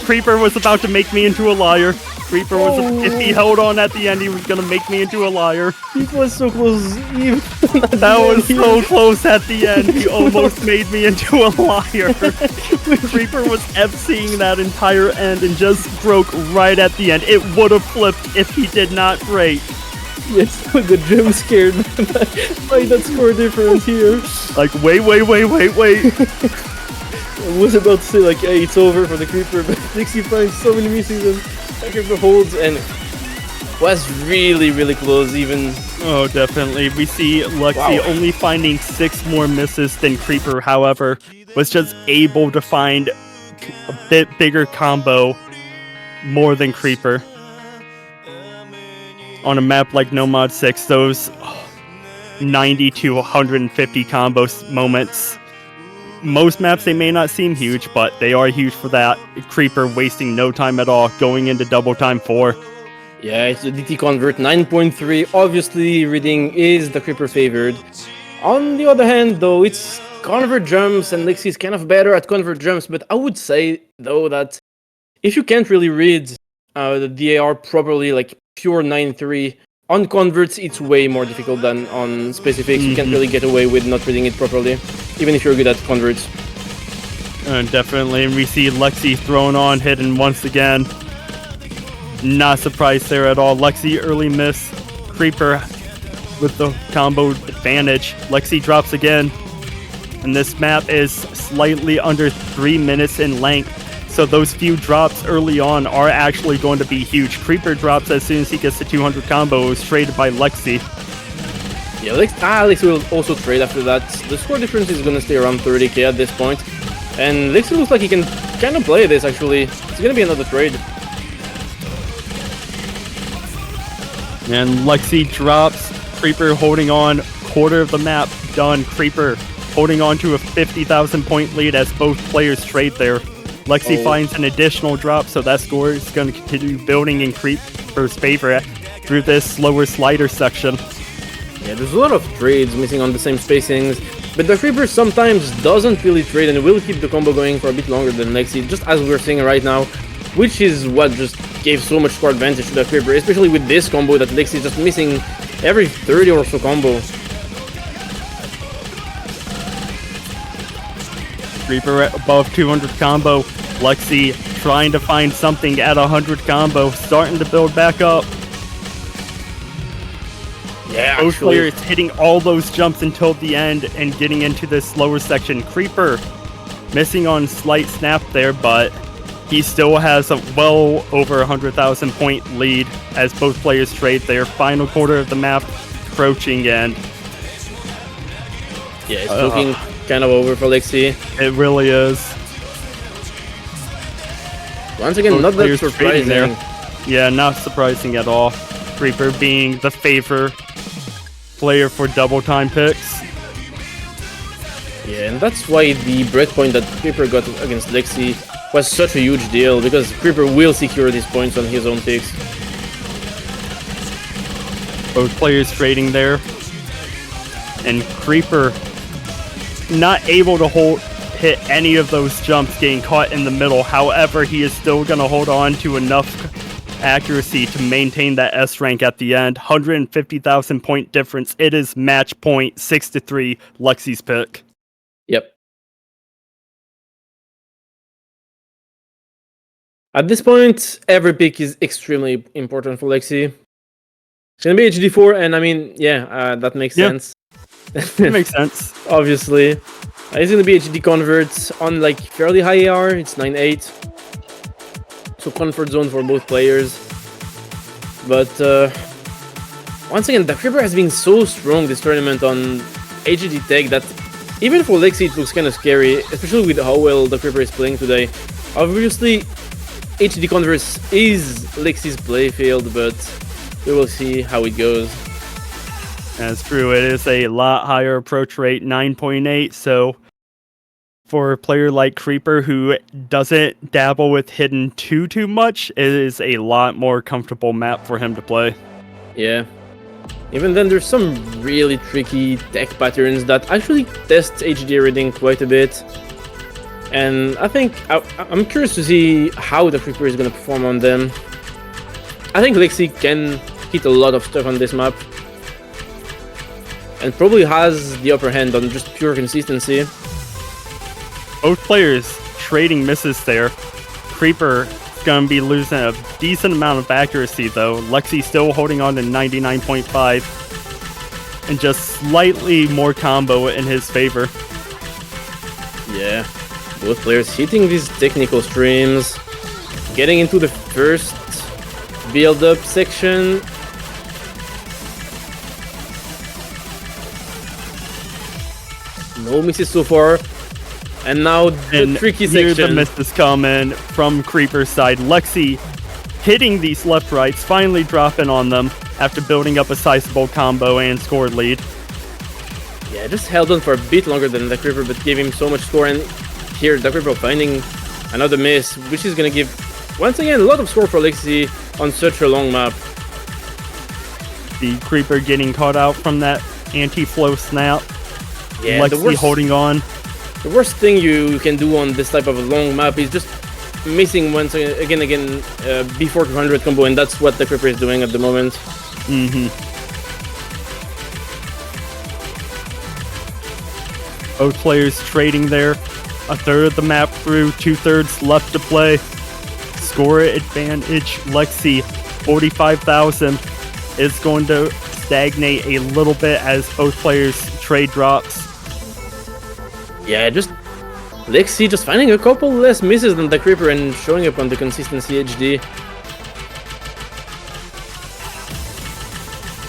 Creeper was about to make me into a liar. Creeper was, if he held on at the end, he was gonna make me into a liar. It was so close. Even That was so close at the end. He almost made me into a liar. Creeper was FCing that entire end and just broke right at the end. It would have flipped if he did not break. Yes, the jump scared by that score difference here. Like, wait. I was about to say like, hey, it's over for the Creeper, but Lexii finds so many misses and Dahcreeper holds and was really, really close. Even Oh, definitely. We see Lexii only finding 6 more misses than Creeper, however, was just able to find a bit bigger combo more than Creeper. On a map like Nomad 6, those 90 to 150 combo moments. Most maps, they may not seem huge, but they are huge for that. Creeper wasting no time at all, going into double time 4. Yeah, it's a DT convert 9.3. Obviously, reading is the Creeper favored. On the other hand, though, it's convert jumps, and Lexii is kind of better at convert jumps. But I would say, though, that if you can't really read the DAR properly, like pure 9.3, on converts, it's way more difficult than on specifics. You can't really get away with not reading it properly, even if you're good at converts. Definitely, and we see Lexii thrown on, hidden once again. Not surprised there at all. Lexii early miss. Creeper with the combo advantage. Lexii drops again. And this map is slightly under 3 minutes in length. So those few drops early on are actually going to be huge. Creeper drops as soon as he gets to 200 combo, traded by Lexii. Yeah, Lexii will also trade after that. The score difference is going to stay around 30k at this point. And Lexii looks like he can kind of play this, actually. It's going to be another trade. And Lexii drops. Creeper holding on. Quarter of the map done. Creeper holding on to a 50,000 point lead as both players trade there. Lexii finds an additional drop, so that score is going to continue building in Creeper's favor through this slower slider section. Yeah, there's a lot of trades missing on the same spacings, but the Creeper sometimes doesn't really trade and will keep the combo going for a bit longer than Lexii, just as we're seeing right now, which is what just gave so much score advantage to the Creeper, especially with this combo that Lexii is just missing every 30 or so combo. Creeper at above 200 combo. Lexii trying to find something at 100 combo, starting to build back up. Yeah, Both players hitting all those jumps until the end and getting into this lower section. Creeper missing on slight snap there, but he still has a well over 100,000 point lead as both players trade their final quarter of the map approaching, and yeah, it's looking kind of over for Lexii. it really is. Once again, Both not that players surprising. trading there. Yeah, not surprising at all. Creeper being the favor player for double time picks. Yeah, and that's why the breakpoint that Creeper got against Lexii was such a huge deal, because Creeper will secure these points on his own picks. Both players trading there. And Creeper not able to hit any of those jumps, getting caught in the middle. However, he is still going to hold on to enough accuracy to maintain that S rank at the end. 150,000 point difference. It is match point 6-3, Lexii's pick. Yep. At this point, every pick is extremely important for Lexii. It's gonna be HD4, and I mean, yeah, that makes sense. It makes sense. Obviously. It's gonna be HD converts on like fairly high AR, it's 9.8. So comfort zone for both players. But once again, Dahcreeper has been so strong this tournament on HD tech that even for Lexii it looks kind of scary, especially with how well Dahcreeper is playing today. Obviously, HD converts is Lexii's playfield, but we will see how it goes. That's true. It is a lot higher approach rate, 9.8. So for a player like Creeper who doesn't dabble with hidden too much, it is a lot more comfortable map for him to play. Yeah. Even then, there's some really tricky tech patterns that actually test HD reading quite a bit. And I think I'm curious to see how the Creeper is going to perform on them. I think Lexii can hit a lot of stuff on this map. And probably has the upper hand on just pure consistency. Both players trading misses there. Creeper is going to be losing a decent amount of accuracy though. Lexii still holding on to 99.5. And just slightly more combo in his favor. Yeah, both players hitting these technical streams. Getting into the first build-up section. No misses so far. And now the And tricky here section. the misses come in from Creeper's side. Lexii hitting these left rights, finally dropping on them after building up a sizable combo and score lead. Yeah, just held on for a bit longer than Dahcreeper, but gave him so much score. And here, Dahcreeper finding another miss, which is gonna give, once again, a lot of score for Lexii on such a long map. The Creeper getting caught out from that anti-flow snap. Yeah, Lexii holding on. the worst thing you can do on this type of a long map is just missing once again before 200 combo, and that's what Dahcreeper is doing at the moment. Both players trading there. A third of the map through, 2/3 left to play. Score advantage, Lexii, 45,000 is going to stagnate a little bit as both players trade drops. Yeah, just Lexii just finding a couple less misses than Dahcreeper and showing up on the consistency HD,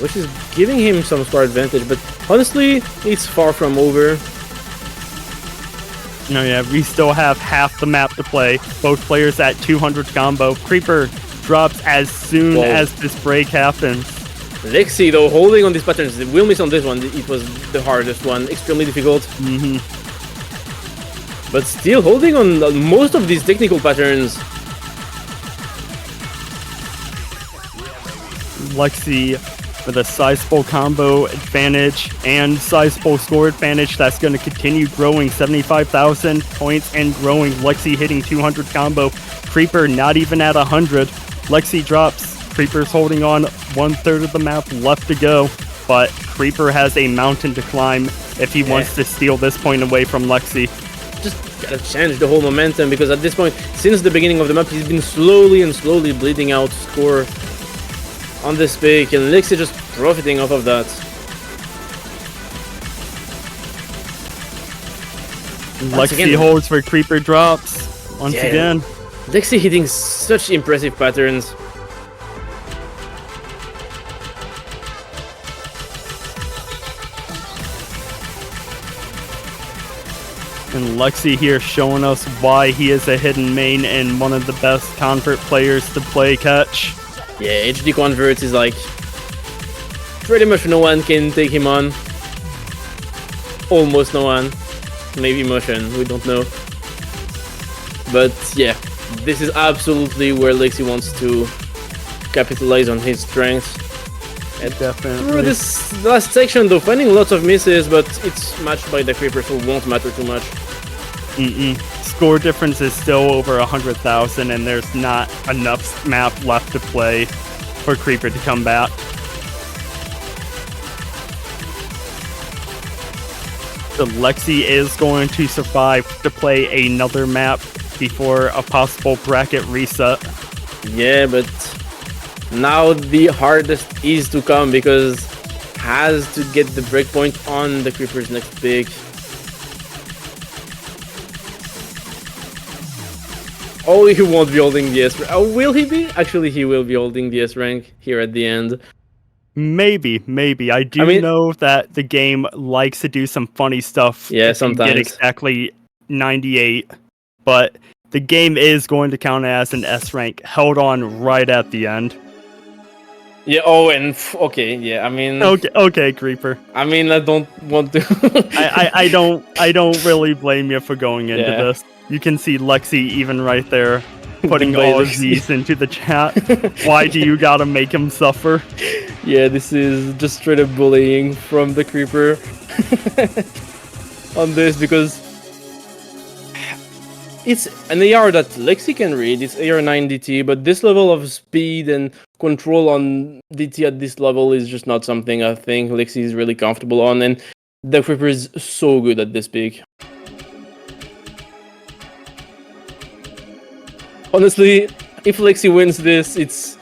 which is giving him some score advantage, but honestly, it's far from over. No, yeah, we still have half the map to play. Both players at 200 combo. Creeper drops as soon as this break happens. Lexii, though, holding on these patterns. Will miss on this one. It was the hardest one. Extremely difficult. But still holding on most of these technical patterns. Lexii with a sizable combo advantage and sizable score advantage that's going to continue growing. 75,000 points and growing. Lexii hitting 200 combo. Creeper not even at 100. Lexii drops. Creeper's holding on. 1/3 of the map left to go. But Creeper has a mountain to climb if he wants to steal this point away from Lexii. Just gotta change the whole momentum, because at this point, since the beginning of the map, he's been slowly bleeding out score on this pick, and Lexii just profiting off of that. Lexii holds for Creeper drops once again. Lexii hitting such impressive patterns. And Lexii here showing us why he is a hidden main and one of the best convert players to play catch. Yeah, HD converts is like pretty much no one can take him on. Almost no one. Maybe Motion, we don't know. But yeah, this is absolutely where Lexii wants to capitalize on his strengths. Definitely. Through this last section though, finding lots of misses, but it's matched by Dahcreeper, so it won't matter too much. Score difference is still over 100,000 and there's not enough map left to play for Creeper to come back. So Lexii is going to survive to play another map before a possible bracket reset. Yeah, but now the hardest is to come, because has to get the breakpoint on Dahcreeper's next pick. Oh, he won't be holding the S rank. Oh, will he be? Actually, he will be holding the S rank here at the end. Maybe. I do know that the game likes to do some funny stuff. Yeah, if you sometimes. get exactly 98, but the game is going to count as an S rank held on right at the end. Yeah. Oh, and okay. Yeah. I mean. Okay, Creeper. I mean, I don't want to. I don't really blame you for going into this. You can see Lexii even right there, putting all of these into the chat. Why do you gotta make him suffer? Yeah, this is just straight up bullying from Dahcreeper on this, because it's an AR that Lexii can read. It's AR9 DT, but this level of speed and control on DT at this level is just not something I think Lexii is really comfortable on, and Dahcreeper is so good at this pick. Honestly, if Lexii wins this, it's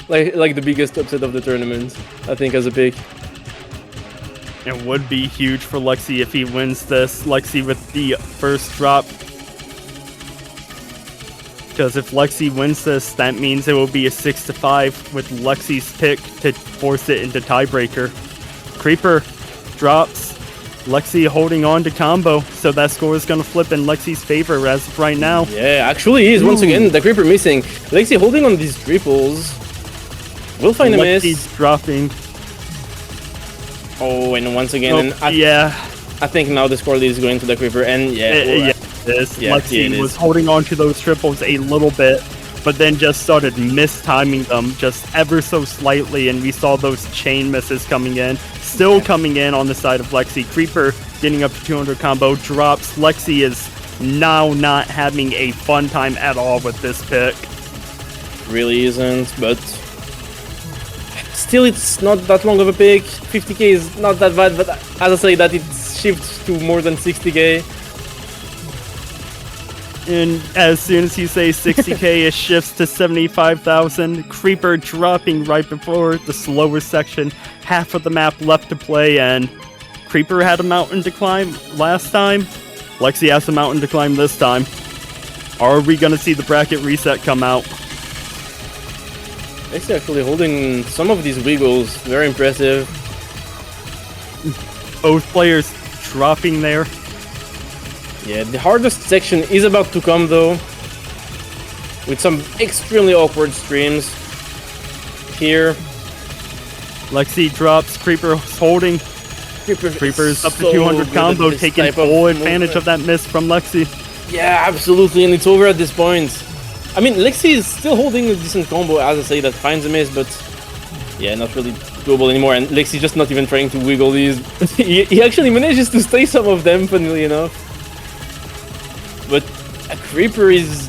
like the biggest upset of the tournament, I think, as a pick. It would be huge for Lexii if he wins this. Lexii with the first drop. Because if Lexii wins this, that means it will be a 6-5 with Lexii's pick to force it into tiebreaker. Creeper drops. Lexii holding on to combo, so that score is going to flip in Lexi's favor as of right now. Yeah, actually he is once again. Dahcreeper missing. Lexii holding on these triples. We'll find a miss. Lexi's dropping. Oh, and once again, and Yeah. I think now the score lead is going to Dahcreeper, and Yeah, it is. Yeah, Lexii it is. was holding on to those triples a little bit, but then just started mistiming them just ever so slightly, and we saw those chain misses coming in. Still coming in on the side of Lexii. Creeper getting up to 200 combo, drops. Lexii is now not having a fun time at all with this pick. really isn't, but still it's not that long of a pick. 50k is not that bad, but as I say that it shifts to more than 60k. And as soon as you say 60k, it shifts to 75,000. Creeper dropping right before the slower section. Half of the map left to play, and Creeper had a mountain to climb last time. Lexii has a mountain to climb this time. Are we going to see the bracket reset come out? Lexii actually holding some of these wiggles. Very impressive. Both players dropping there. Yeah, the hardest section is about to come though, with some extremely awkward streams here. Lexii drops, Creeper holding. Creeper's up to so 200 good combo, at this taking type of full advantage movement. of that miss from Lexii. Yeah, absolutely, and it's over at this point. I mean, Lexii is still holding a decent combo, as I say, that finds a miss, but yeah, not really doable anymore, and Lexii just not even trying to wiggle these. he actually manages to stay some of them, funnily enough. But a Creeper is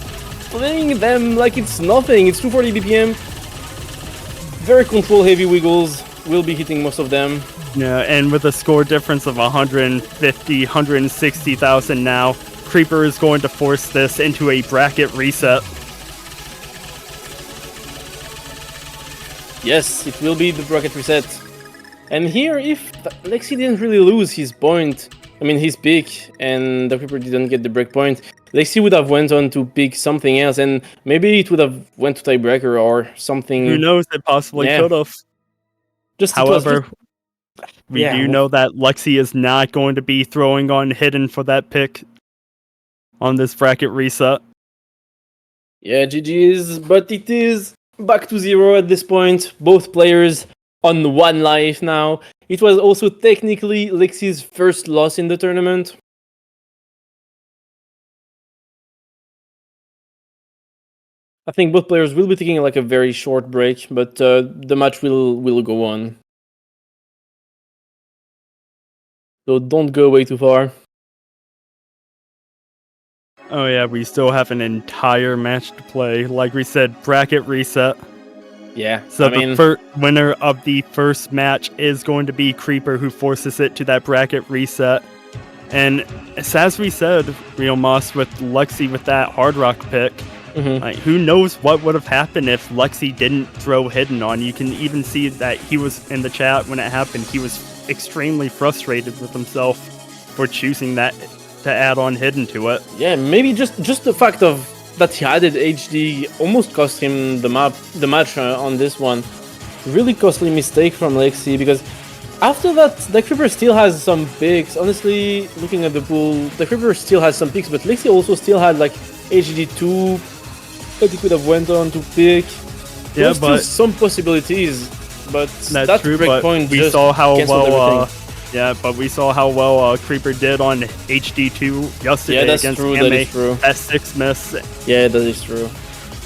playing them like it's nothing. It's 240 BPM. Very control heavy wiggles. Will be hitting most of them. Yeah, and with a score difference of 150, 160,000 now, Creeper is going to force this into a bracket reset. Yes, it will be the bracket reset. And here, if Lexii didn't really lose his point, I mean his pick, and Dahcreeper didn't get the breakpoint, Lexii would have went on to pick something else, and maybe it would have went to tiebreaker or something. Who knows? It possibly Yeah. could have. Just However, we yeah, do know that Lexii is not going to be throwing on hidden for that pick on this bracket reset. yeah, GG's, but it is back to 0 at this point. Both players on 1 life now. It was also technically Lexii's first loss in the tournament. I think both players will be taking like a very short break, but the match will go on. So don't go away too far. Oh yeah, we still have an entire match to play. Like we said, bracket reset. Yeah, So I mean, the winner of the first match is going to be Creeper, who forces it to that bracket reset. And as we said, Real Moss with Lexii with that Hard Rock pick, like, who knows what would have happened if Lexii didn't throw hidden on. You can even see that he was in the chat when it happened. He was extremely frustrated with himself for choosing that to add on hidden to it. yeah, maybe just the fact of that he added HD almost cost him the match on this one. Really costly mistake from Lexii, because after that, Dahcreeper still has some picks. Honestly, looking at the pool, Dahcreeper still has some picks, but Lexii also still had like HD2 that he could have went on to pick. There Yeah, was still but some possibilities, but that's that true. But breakpoint we just saw how canceled well. everything. Yeah, but we saw how well Creeper did on HD2 yesterday Yeah, that's against true, Ame. that is true. S6 miss. Yeah, that is true.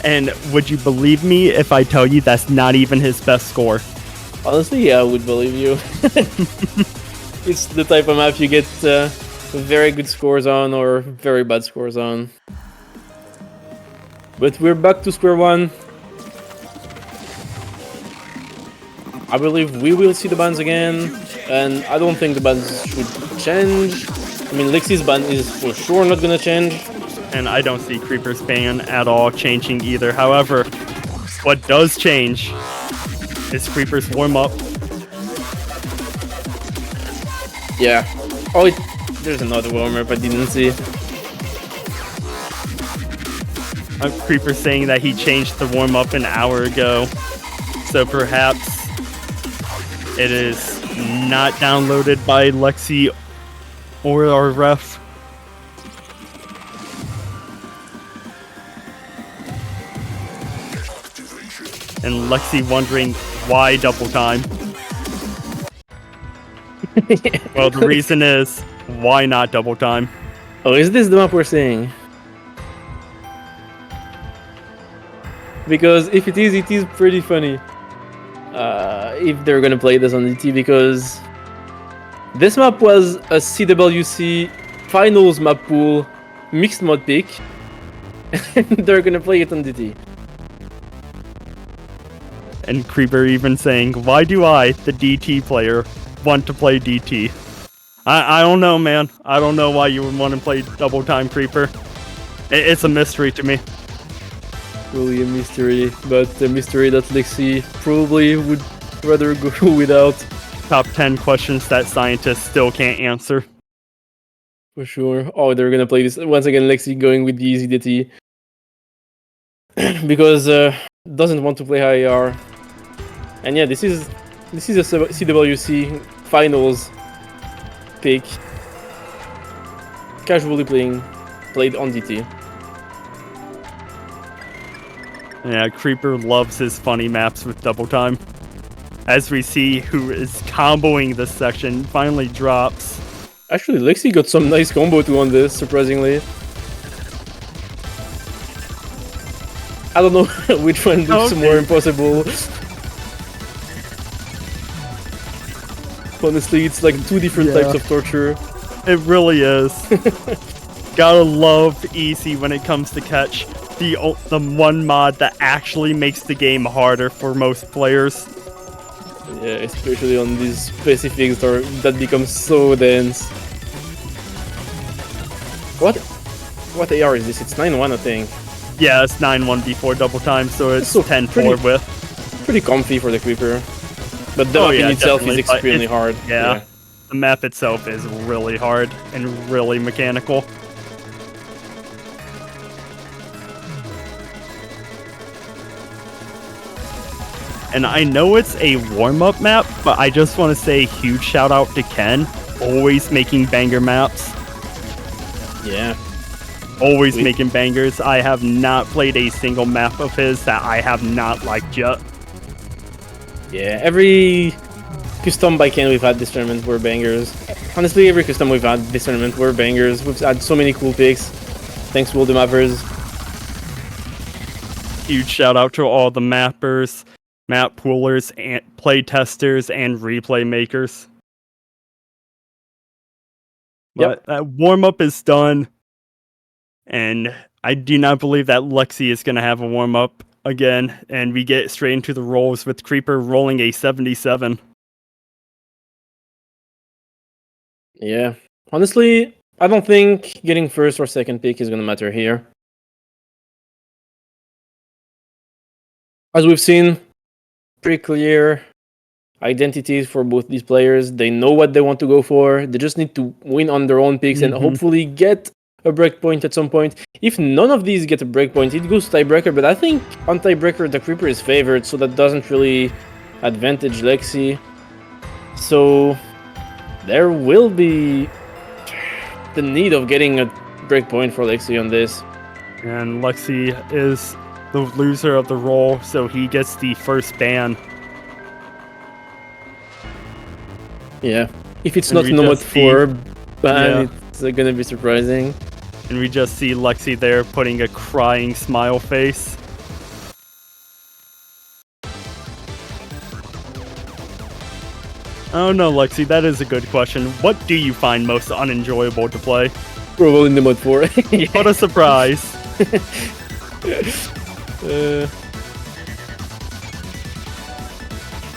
And would you beleave me if I tell you that's not even his best score? Honestly, yeah, I would believe you. It's the type of map you get very good scores on or very bad scores on. But we're back to square one. I believe we will see the bans again, and I don't think the bans should change. I mean, Lexii's ban is for sure not gonna change. And I don't see Creeper's ban at all changing either. However, what does change is Creeper's warm-up. Yeah. Oh, there's another warm-up I didn't see. Creeper saying that he changed the warm-up an hour ago. So perhaps it is not downloaded by Lexii or our ref. And Lexii wondering why double time. Well, the reason is, why not double time? Oh, is this the map we're seeing? Because if it is pretty funny. If they're gonna play this on DT, because this map was a CWC finals map pool mixed mod pick, and they're gonna play it on DT. And Creeper even saying, why do I, the DT player, want to play DT? I don't know, man. I don't know why you would want to play double time, Creeper. It's a mystery to me. Really a mystery, but a mystery that Lexii probably would rather go without. Top 10 questions that scientists still can't answer. For sure. Oh, they're gonna play this once again. Lexii going with the easy DT because doesn't want to play high AR. And yeah, this is a CWC finals pick. Casually played on DT. Yeah, Creeper loves his funny maps with double time. As we see who is comboing this section finally drops. Actually, Lexii got some nice combo too on this, surprisingly. I don't know which one looks more impossible. Honestly, it's like two different types of torture. It really is. Gotta love easy when it comes to catch. The one mod that actually makes the game harder for most players. Yeah, especially on these specifics that become so dense. What AR is this? It's 9-1, I think. Yeah, it's 9-1 before double time, so it's So 10-4 with. Pretty comfy for the Creeper. But the map in itself is extremely hard. Yeah, the map itself is really hard and really mechanical. And I know it's a warm-up map, but I just want to say huge shout out to Ken, always making banger maps. Yeah. Always making bangers. I have not played a single map of his that I have not liked yet. Yeah, every custom by Ken we've had this tournament were bangers. Honestly, every custom we've had this tournament were bangers. We've had so many cool picks. Thanks to all the mappers. Huge shout out to all the mappers, map poolers, and play testers, and replay makers. But that warm-up is done. And I do not believe that Lexii is going to have a warm-up again. And we get straight into the rolls with Creeper rolling a 77. Yeah. Honestly, I don't think getting first or second pick is going to matter here. As we've seen, pretty clear identities for both these players. They know what they want to go for. They just need to win on their own picks and hopefully get a breakpoint at some point. If none of these get a breakpoint, it goes tiebreaker, but I think on tiebreaker the Creeper is favored, so that doesn't really advantage Lexii. So there will be the need of getting a breakpoint for Lexii on this. And Lexii is the loser of the roll, so he gets the first ban. Yeah. If it's not Nomad 4 ban, it's gonna be surprising. And we just see Lexii there putting a crying smile face. Oh no, Lexii, that is a good question. What do you find most unenjoyable to play? Probably Nomad 4. What a surprise.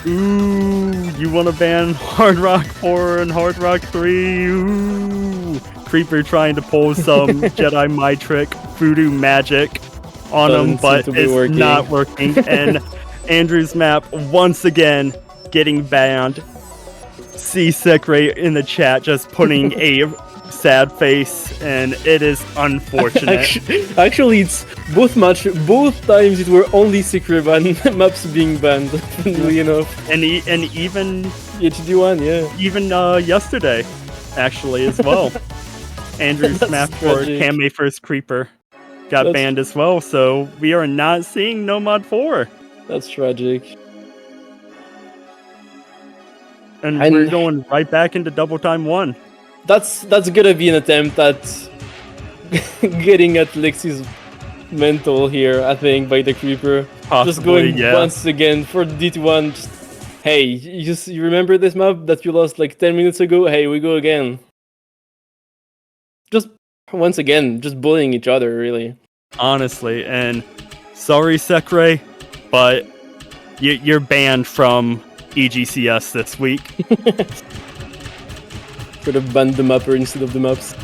Ooh, you want to ban Hard Rock 4 and Hard Rock 3? Ooh. Creeper trying to pull some Jedi Mind Trick voodoo magic on him, but it's not working. And Andrew's map once again getting banned. Seasick right in the chat just putting a sad face, and it is unfortunate. Actually, it's both times it were only secret ban maps being banned, funnily enough. And even HD1, even yesterday. actually, as well. Andrew's That's map for tragic. Kame first Creeper got That's- banned as well, so we are not seeing Nomad 4. That's tragic. And And- we're going right back into double time 1. That's gonna be an attempt at getting at Lexi's mental here, I think, by the Creeper. Possibly, Just going yeah. once again for DT1. Just, hey, you remember this map that you lost like 10 minutes ago? Hey, we go again. Just once again, just bullying each other, really. Honestly, and sorry, Sekre, but you're banned from EGCS this week. Could have banned the mapper instead of the maps.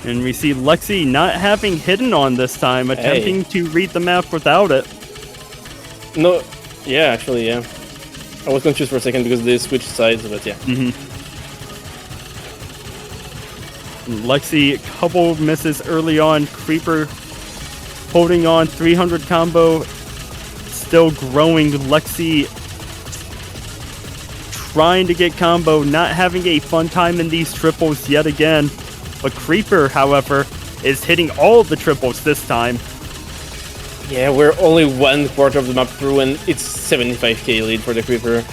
And we see Lexii not having hidden on this time, attempting to read the map without it. No, yeah, actually, yeah. I was confused for a second because they switched sides, but yeah. Lexii, a couple misses early on. Creeper holding on, 300 combo, still growing. Lexii trying to get combo, not having a fun time in these triples yet again. But Creeper, however, is hitting all of the triples this time. Yeah, we're only 1/4 of the map through, and it's 75k lead for the Creeper.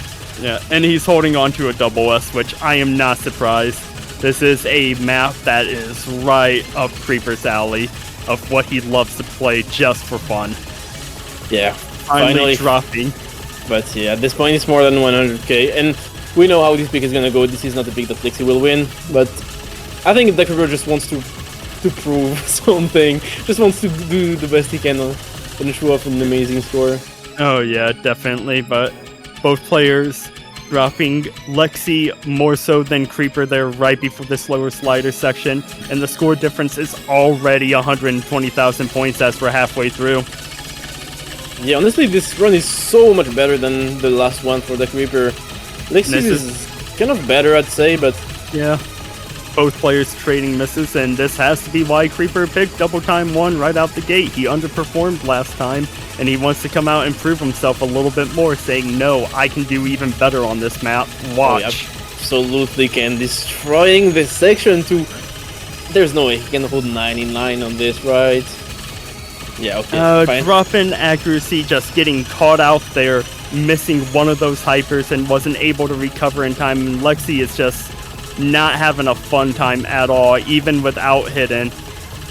Yeah, and he's holding on to a double S, which I am not surprised. This is a map that is right up Creeper's alley of what he loves to play just for fun. Yeah, Finally dropping. But yeah, at this point it's more than 100k, and we know how this pick is gonna go. This is not a pick that Lexii will win, but I think Dahcreeper just wants to prove something. Just wants to do the best he can and show off an amazing score. Oh yeah, definitely, but both players dropping. Lexii more so than Creeper there right before the slower slider section, and the score difference is already 120,000 points as we're halfway through. Yeah, honestly, this run is so much better than the last one for the Creeper. Lexii is kind of better, I'd say, but yeah, both players trading misses, and this has to be why Creeper picked double time 1 right out the gate. He underperformed last time, and he wants to come out and prove himself a little bit more, saying, no, I can do even better on this map. Watch. oh, yeah, absolutely can. Destroying this section too. There's no way he can hold 9 in line on this, right? Yeah, okay, fine. Drop in accuracy, just getting caught out there, missing one of those hypers and wasn't able to recover in time. And Lexii is just not having a fun time at all, even without hidden.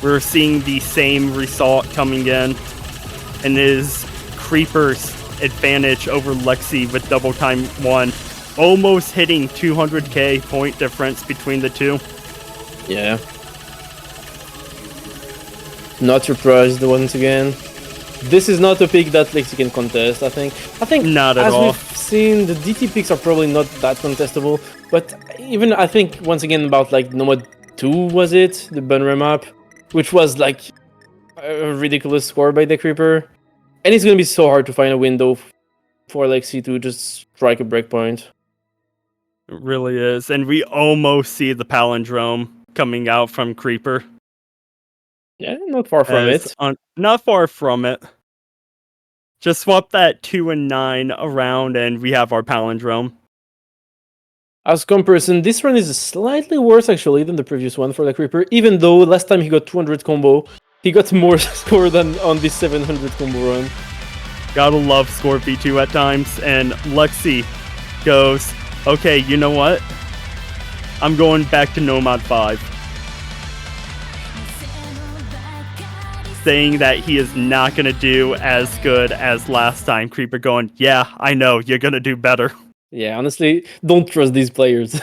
We're seeing the same result coming in, and is Creeper's advantage over Lexii with double time 1, almost hitting 200k point difference between the two. Yeah. Not surprised once again. This is not a pick that Lexii can contest, I think. Not at as all. we've seen, the DT picks are probably not that contestable, but even I think once again about like Nomad 2 was it? The Bunra map, which was like a ridiculous score by the Creeper. And it's gonna be so hard to find a window for Lexii to just strike a breakpoint. It really is. And we almost see the palindrome coming out from Creeper. Yeah, not far from it. Not far from it. Just swap that 2 and 9 around and we have our palindrome. As comparison, this run is slightly worse actually than the previous one for the Creeper, even though last time he got 200 combo, he got more score than on this 700 combo run. Gotta love Scorpy 2 at times, and Lexii goes, okay, you know what? I'm going back to Nomad 5. Saying that he is not going to do as good as last time. Creeper going, yeah, I know, you're going to do better. Yeah, honestly, don't trust these players.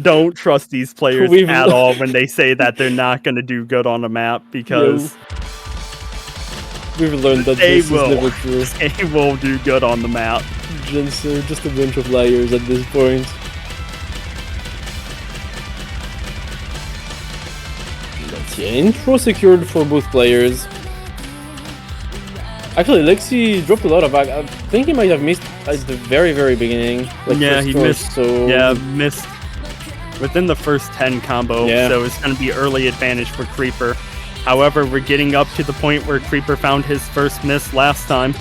Don't trust these players at all when they say that they're not going to do good on the map, because we've learned that this is never true. They will do good on the map. Just a bunch of liars at this point. But yeah, intro secured for both players. Actually, Lexii dropped a lot of. I think he might have missed at the very beginning. Like yeah, he missed. So yeah, missed within the first 10 combo. Yeah. So it's going to be early advantage for Creeper. However, we're getting up to the point where Creeper found his first miss last time.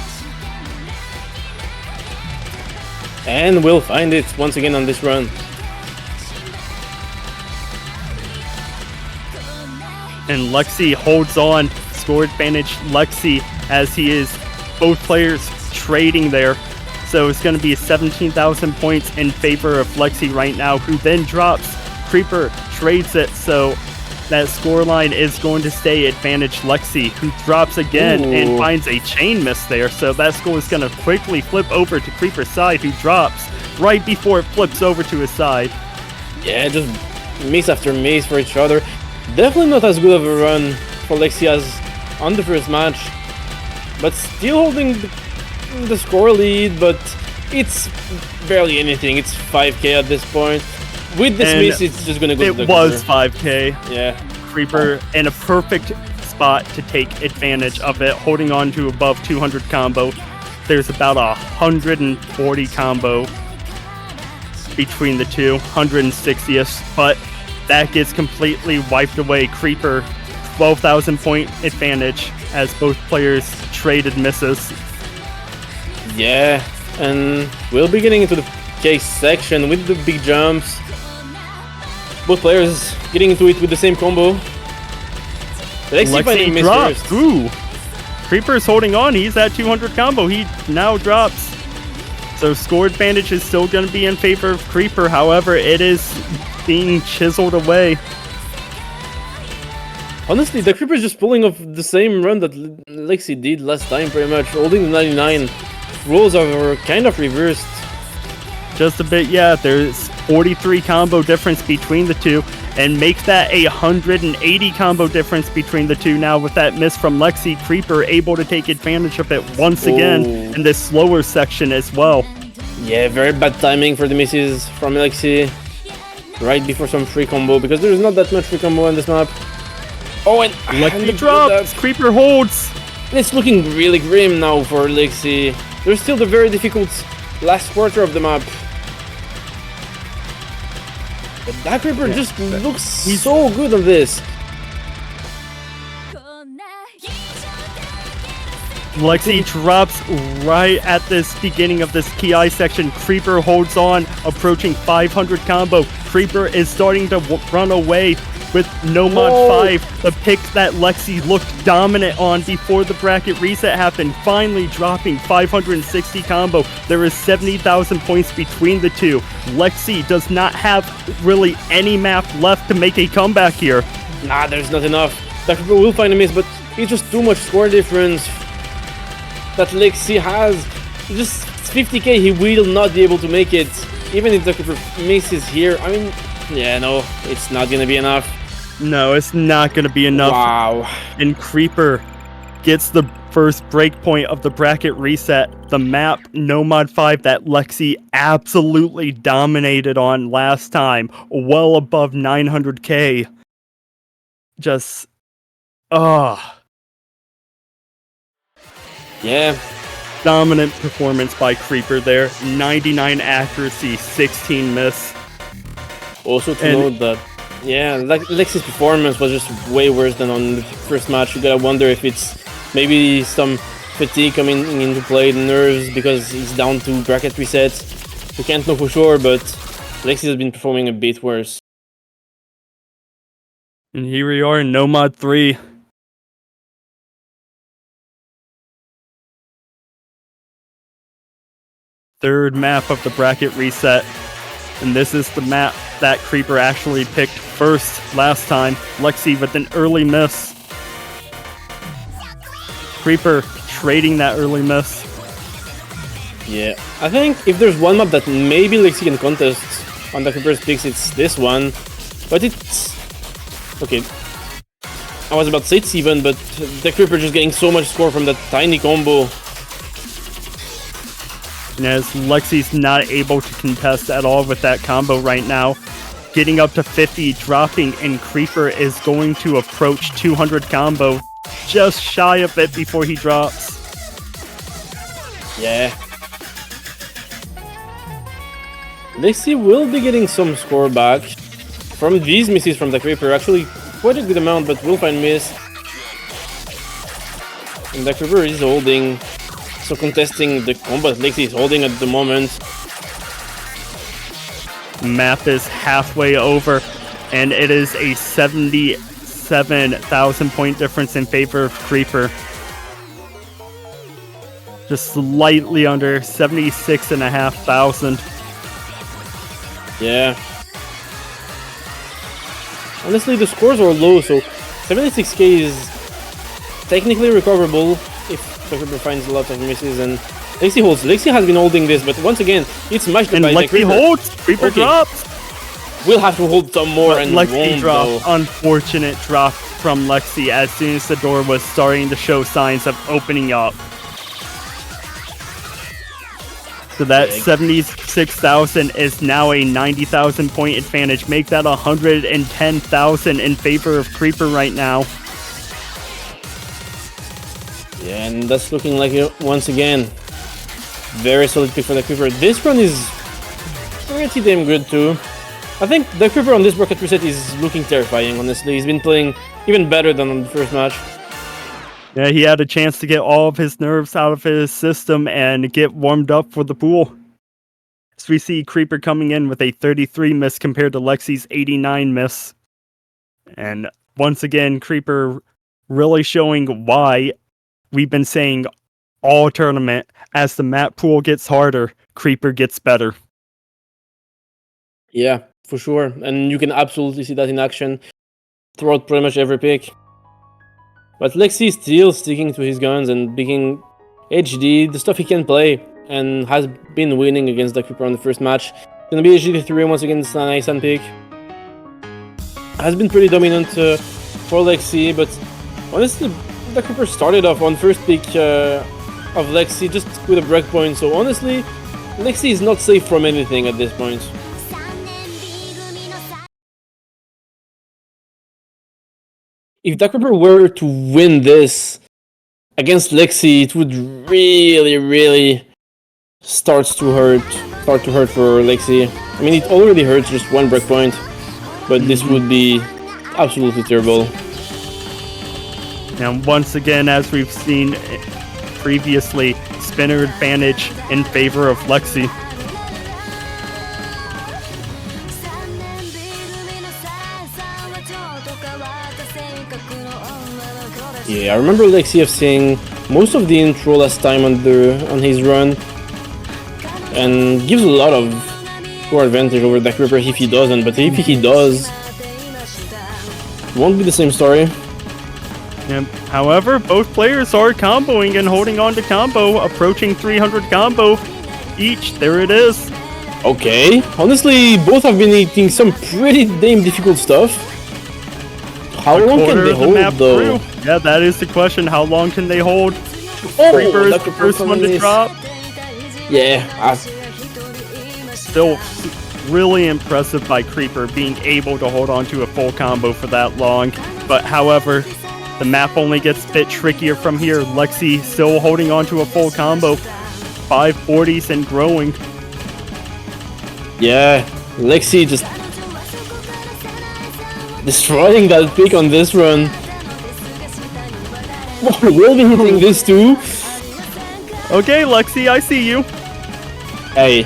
And we'll find it once again on this run. And Lexii holds on. Score advantage Lexii as he is both players trading there. So it's going to be 17,000 points in favor of Lexii right now, who then drops. Creeper trades it, so that scoreline is going to stay advantage Lexii, who drops again and finds a chain miss there. So that score is going to quickly flip over to Creeper's side, who drops right before it flips over to his side. Yeah, just miss after miss for each other. Definitely not as good of a run for Lexii as on the first match, but still holding the score lead, but it's barely anything. It's 5k at this point. With this miss, it's just gonna go to the It was Creeper. 5k. Yeah. Creeper in a perfect spot to take advantage of it, holding on to above 200 combo. There's about 140 combo between the two, 160th, but that gets completely wiped away. Creeper, 12,000 point advantage as both players traded misses. Yeah, and we'll be getting into the case section with the big jumps. Both players getting into it with the same combo. Lexii finding miss drops. first. Ooh. Creeper's holding on. He's at 200 combo. He now drops. So score advantage is still going to be in favor of Creeper. However, it is being chiseled away. Honestly, the Dahcreeper is just pulling off the same run that Lexii did last time, pretty much. Holding the 99. Roles are kind of reversed. Just a bit, yeah. There's 43 combo difference between the two, and makes that a 180 combo difference between the two now with that miss from Lexii. Creeper able to take advantage of it once again in this slower section as well. Yeah, very bad timing for the misses from Lexii. Right before some free combo, because there's not that much free combo on this map. Oh, and Lexii drops. Creeper holds. And it's looking really grim now for Lexii. There's still the very difficult last quarter of the map. But Dahcreeper just looks so good on this. Lexii drops right at this beginning of this Ki section. Creeper holds on, approaching 500 combo. Creeper is starting to run away with no mod 5, the pick that Lexii looked dominant on before the bracket reset happened, finally dropping 560 combo. There is 70,000 points between the two. Lexii does not have really any map left to make a comeback here. Nah, there's not enough. Dahcreeper will find a miss, but it's just too much score difference that Lexii has. Just 50k, he will not be able to make it. Even if Dahcreeper misses here, I mean, yeah, no, it's not gonna be enough. No, it's not going to be enough. Wow. And Creeper gets the first breakpoint of the bracket reset. The map, No Mod 5, that Lexii absolutely dominated on last time. Well above 900k. Just... Yeah. Dominant performance by Creeper there. 99 accuracy, 16 miss. Also to note that, yeah, Lexi's performance was just way worse than on the first match. You gotta wonder if it's maybe some fatigue coming into play, the nerves, because he's down to bracket resets. We can't know for sure, but Lexii has been performing a bit worse. And here we are in No Mod 3. Third map of the bracket reset. And this is the map that Creeper actually picked first last time. Lexii with an early miss. Creeper trading that early miss. Yeah, I think if there's one map that maybe Lexii can contest on Dahcreeper's picks, it's this one. But it's... okay. I was about to say it's even, but Dahcreeper just getting so much score from that tiny combo. And as Lexi's not able to contest at all with that combo right now, getting up to 50, dropping, and Creeper is going to approach 200 combo, just shy of it before he drops. Yeah. Lexii will be getting some score back from these misses from Dahcreeper. Actually, quite a good amount, but will find miss. And Dahcreeper is holding. So contesting the combat Lexii is holding at the moment. Map is halfway over, and it is a 77 7,000 point difference in favor of Creeper. Just slightly under 76,500. Yeah. Honestly, the scores are low, so 76k is technically recoverable if Dahcreeper finds a lot of misses, and Lexii holds. Lexii has been holding this, but once again, it's matched And by Lexii Dahcreeper. holds! Creeper Okay. drops! We'll have to hold some more, and Lexii won't, drop. though. Unfortunate drop from Lexii as soon as the door was starting to show signs of opening up. So that Big. 76,000 is now a 90,000 point advantage. Make that 110,000 in favor of Creeper right now. Yeah, and that's looking like it once again. Very solid pick for Dahcreeper. This run is pretty damn good too. I think Dahcreeper on this bracket reset is looking terrifying, honestly. He's been playing even better than on the first match. Yeah, he had a chance to get all of his nerves out of his system and get warmed up for the pool. So we see Creeper coming in with a 33 miss compared to Lexi's 89 miss. And once again, Creeper really showing why we've been saying all tournament, as the map pool gets harder, Creeper gets better. Yeah, for sure. And you can absolutely see that in action throughout pretty much every pick. But Lexii is still sticking to his guns and picking HD, the stuff he can play, and has been winning against Dahcreeper on the first match. Gonna be HD 3 once again, it's a nice pick. Has been pretty dominant for Lexii, but honestly, Dahcreeper started off on first pick of Lexii just with a breakpoint, so honestly, Lexii is not safe from anything at this point. If Dahcreeper were to win this against Lexii, it would really start to hurt for Lexii. I mean, it already hurts just one breakpoint, but this would be absolutely terrible. And once again, as we've seen previously, spinner advantage in favor of Lexii. Yeah, I remember Lexii seeing most of the intro last time on his run, and gives a lot of score advantage over Dahcreeper if he doesn't. But if he does, it won't be the same story. And, however, both players are comboing and holding on to combo, approaching 300 combo each. There it is. Okay, honestly, both have been eating some pretty damn difficult stuff. How long can Quarter they of the hold map though? through. Yeah, that is the question. How long can they hold? Oh, Creeper is the Dahcreeper first one to this. drop. Yeah, Still really impressive by Creeper being able to hold on to a full combo for that long. But however, the map only gets a bit trickier from here. Lexii still holding on to a full combo. 540s and growing. yeah, Lexii just destroying that pick on this run. We'll be hitting this too. Okay, Lexii, I see you. Hey,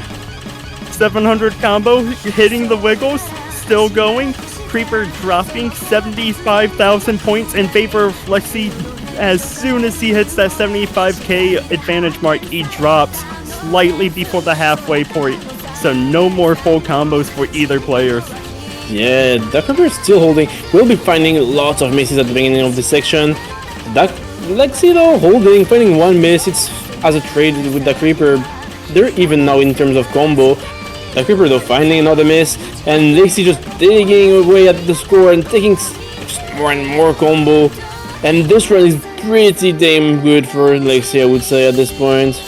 700 combo, hitting the wiggles, still going. Creeper dropping 75,000 points in favor of Lexii. As soon as he hits that 75k advantage mark, he drops slightly before the halfway point. So no more full combos for either player. yeah, Dahcreeper is still holding. We'll be finding lots of misses at the beginning of this section. Lexii though, holding, finding one miss. It's as a trade with Dahcreeper. They're even now in terms of combo. Dahcreeper though finding another miss, and Lexii just digging away at the score and taking just more and more combo. And this run is pretty damn good for Lexii, I would say, at this point.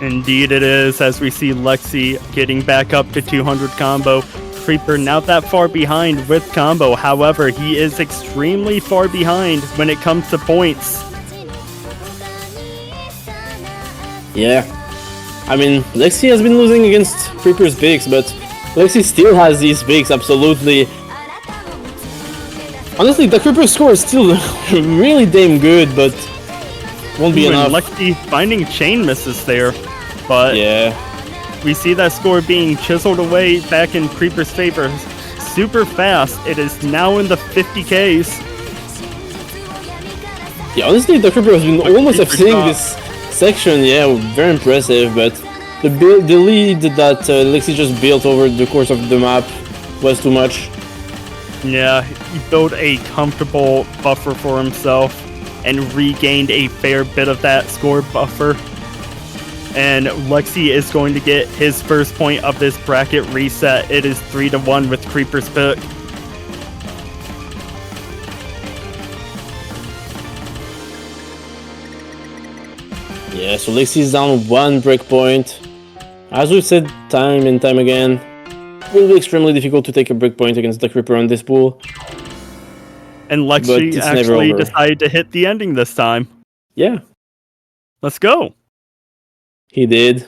Indeed it is, as we see Lexii getting back up to 200 combo. Creeper not that far behind with combo, however, he is extremely far behind when it comes to points. Yeah. I mean, Lexii has been losing against Creeper's picks, but Lexii still has these picks, absolutely. Honestly, the Dahcreeper's score is still really damn good, but won't be enough. Lexii finding chain misses there, but Yeah. we see that score being chiseled away back in Creeper's favor. super fast. It is now in the 50Ks. Yeah, honestly, Dahcreeper has been almost Dahcreeper's FCing not. this section. Yeah, very impressive. But the lead that Lexii just built over the course of the map was too much. Yeah, he built a comfortable buffer for himself and regained a fair bit of that score buffer. And Lexii is going to get his first point of this bracket reset. It is 3-1 with Creeper's pick. Yeah, so Lexii is down 1 breakpoint. As we've said time and time again, it will be extremely difficult to take a breakpoint against Dahcreeper on this pool. And But Lexii it's never actually over. decided to hit the ending this time. Yeah, Let's go. he did.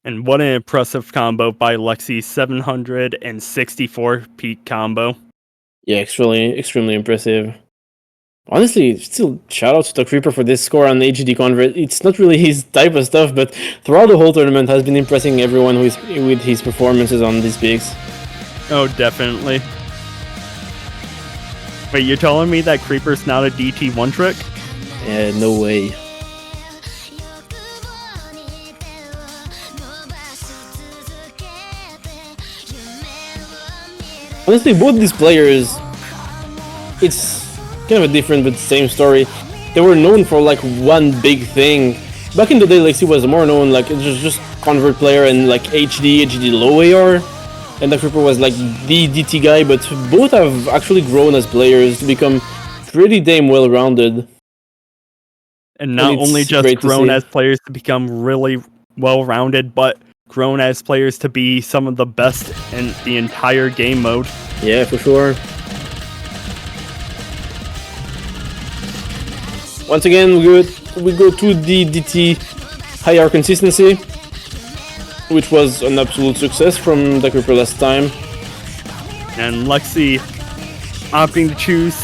And what an impressive combo by Lexii, 764 peak combo. Yeah, extremely impressive. Honestly, still shout out to Dahcreeper for this score on HD Convert. It's not really his type of stuff, but throughout the whole tournament has been impressing everyone with his performances on these picks. Oh, definitely. Wait, you're telling me that Creeper's not a DT one trick? Yeah, no way. Honestly, both these players, it's kind of a different but same story. They were known for like one big thing. Back in the day, Lexii was more known like it was just convert player and like HD low AR, and Dahcreeper was like the DT guy. But both have actually grown as players to become pretty damn well rounded. And not it's only just great to grown see. as players to become really well-rounded, but grown as players to be some of the best in the entire game mode. Yeah, for sure. Once again, we go to the DT higher consistency, which was an absolute success from Dahcreeper last time. And Lexii opting to choose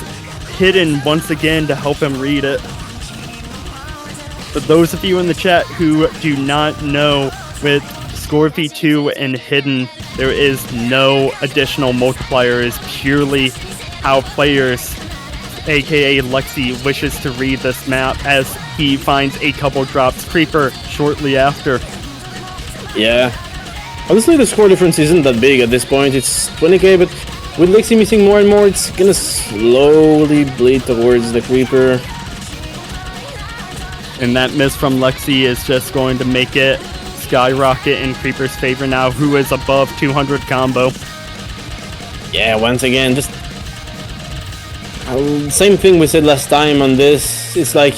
Hidden once again to help him read it. For those of you in the chat who do not know, with Scorpy 2 and Hidden, there is no additional multiplier. It is purely how players, aka Lexii, wishes to read this map as he finds a couple drops Creeper shortly after. Yeah. Honestly, the score difference isn't that big at this point. It's 20k, but with Lexii missing more and more, it's gonna slowly bleed towards Dahcreeper. And that miss from Lexii is just going to make it skyrocket in Creeper's favor now, who is above 200 combo. Yeah, once again, just same thing we said last time on this. It's like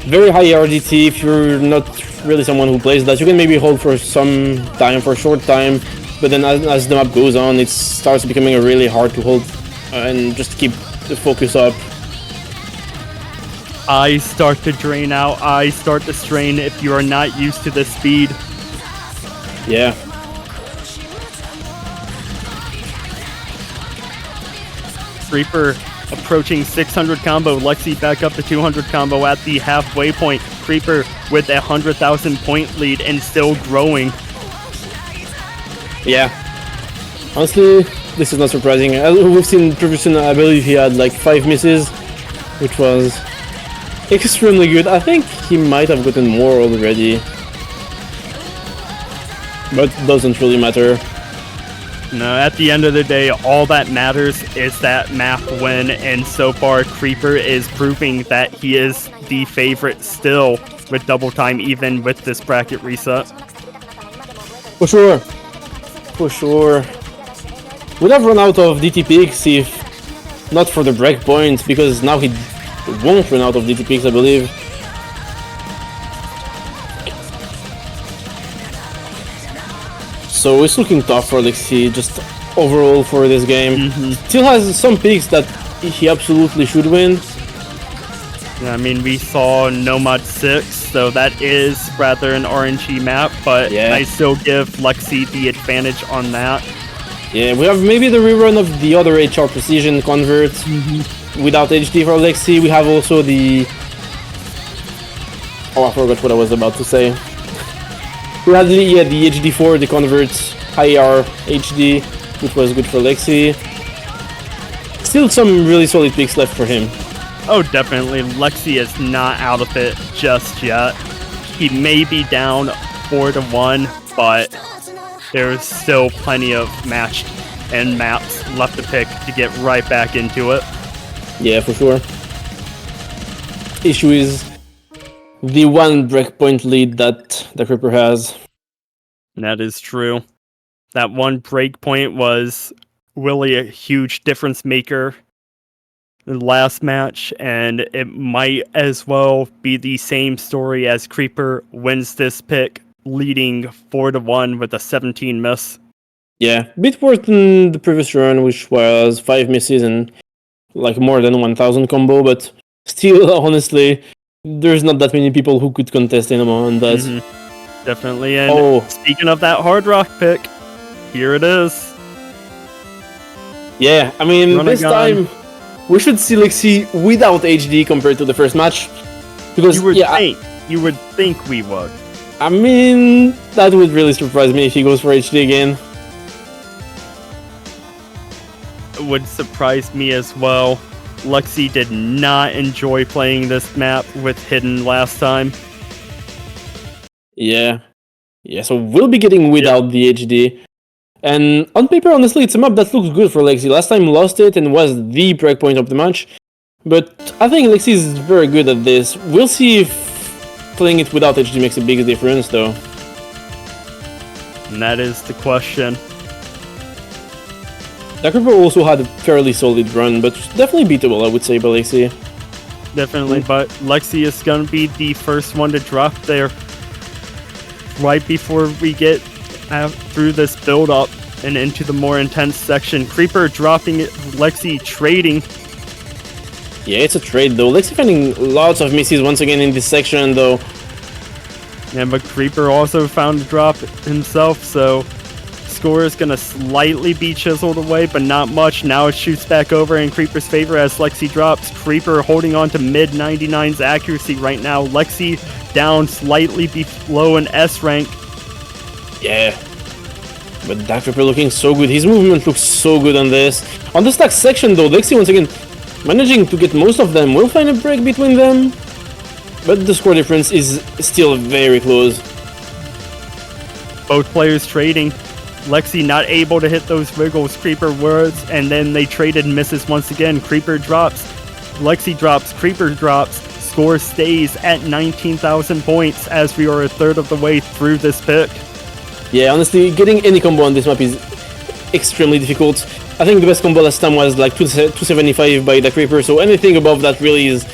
very high RDT. If you're not really someone who plays that, you can maybe hold for some time, for a short time, but then as the map goes on, it starts becoming really hard to hold and just keep the focus up. Eyes start to drain out, eyes start to strain if you are not used to the speed. Yeah. Creeper approaching 600 combo, Lexii back up to 200 combo at the halfway point. Creeper with a 100,000 point lead and still growing. Yeah. Honestly, this is not surprising. As we've seen previously, I believe he had like 5 misses, which was extremely good. I think he might have gotten more already, but doesn't really matter. No, at the end of the day, all that matters is that map win, and so far Creeper is proving that he is the favorite still with double time, even with this bracket reset. For sure. For sure. Would have run out of DT picks if not for the breakpoint, because now he won't run out of DT picks, I believe. So it's looking tough for Lexii, just overall for this game. Still has some picks that he absolutely should win. I mean, we saw Nomad 6, so that is rather an RNG map, but Yeah. I still give Lexii the advantage on that. Yeah, we have maybe the rerun of the other HR Precision convert without HD for Lexii. We have also the... Oh, I forgot what I was about to say. We had the HD4, the convert IR HD, which was good for Lexii. Still some really solid picks left for him. Oh, definitely. Lexii is not out of it just yet. He may be down 4-1, but there's still plenty of matched and maps left to pick to get right back into it. Yeah, for sure. Issue is the one breakpoint lead that Dahcreeper has. And that is true. That one breakpoint was really a huge difference maker in the last match, and it might as well be the same story as Creeper wins this pick, leading 4-1 with a 17 miss. Yeah, a bit worse than the previous run, which was 5 misses and like more than 1000 combo, but still, honestly, there's not that many people who could contest anymore on that. Definitely, and speaking of that Hard Rock pick, here it is. Yeah, I mean, this time we should see Lexii without HD compared to the first match. Because you would think we would. I mean, that would really surprise me if he goes for HD again. It would surprise me as well. Lexii did not enjoy playing this map with Hidden last time. Yeah, so we'll be getting without the HD. And on paper, honestly, it's a map that looks good for Lexii. Last time lost it and was the breakpoint of the match. But I think Lexii is very good at this. We'll see if playing it without HD makes a big difference, though. And that is the question. Dahcreeper also had a fairly solid run, but definitely beatable, I would say, by Lexii. Definitely, but Lexii is going to be the first one to drop there right before we get through this build-up and into the more intense section. Creeper dropping it, Lexii trading. Yeah, it's a trade, though. Lexii finding lots of misses once again in this section, though. Yeah, but Creeper also found a drop himself, so score is going to slightly be chiseled away, but not much. Now it shoots back over in Creeper's favor as Lexii drops. Creeper holding on to mid-99's accuracy right now. Lexii down slightly below an S rank. Yeah, but Dahcreeper looking so good. His movement looks so good on this. On the stack section, though, Lexii once again managing to get most of them. We'll find a break between them, but the score difference is still very close. Both players trading. Lexii not able to hit those wiggles. Creeper words, and then they traded misses once again. Creeper drops. Lexii drops. Creeper drops. Score stays at 19,000 points as we are a third of the way through this pick. Yeah, honestly, getting any combo on this map is extremely difficult. I think the best combo last time was like 275 by Dahcreeper, so anything above that really is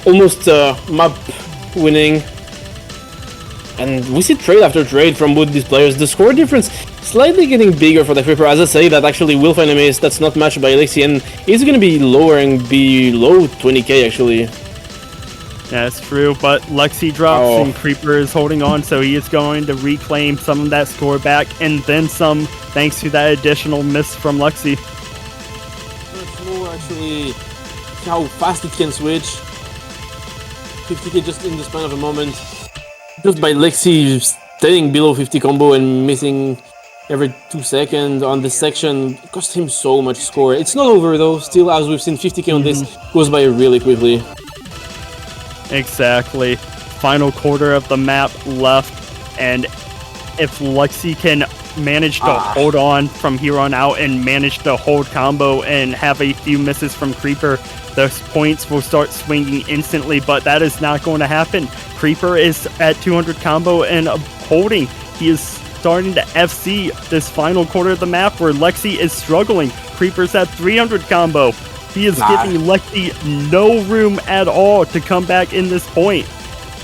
almost map winning. And we see trade after trade from both these players. The score difference slightly getting bigger for Dahcreeper. As I say, that actually will find a miss that's not matched by Lexii, and it's going to be lowering below 20k actually. That's true, but Lexii drops and Creeper is holding on, so he is going to reclaim some of that score back, and then some, thanks to that additional miss from Lexii. Let's more actually how fast it can switch. 50k just in the span of a moment. Just by Lexii staying below 50 combo and missing every 2 seconds on this section cost him so much score. It's not over though, still as we've seen 50k on this goes by really quickly. Exactly. Final quarter of the map left, and if Lexii can manage to hold on from here on out and manage to hold combo and have a few misses from Creeper, those points will start swinging instantly, but that is not going to happen. Creeper is at 200 combo and holding. He is starting to FC this final quarter of the map where Lexii is struggling. Creeper's at 300 combo. He is giving Lexii no room at all to come back in this point.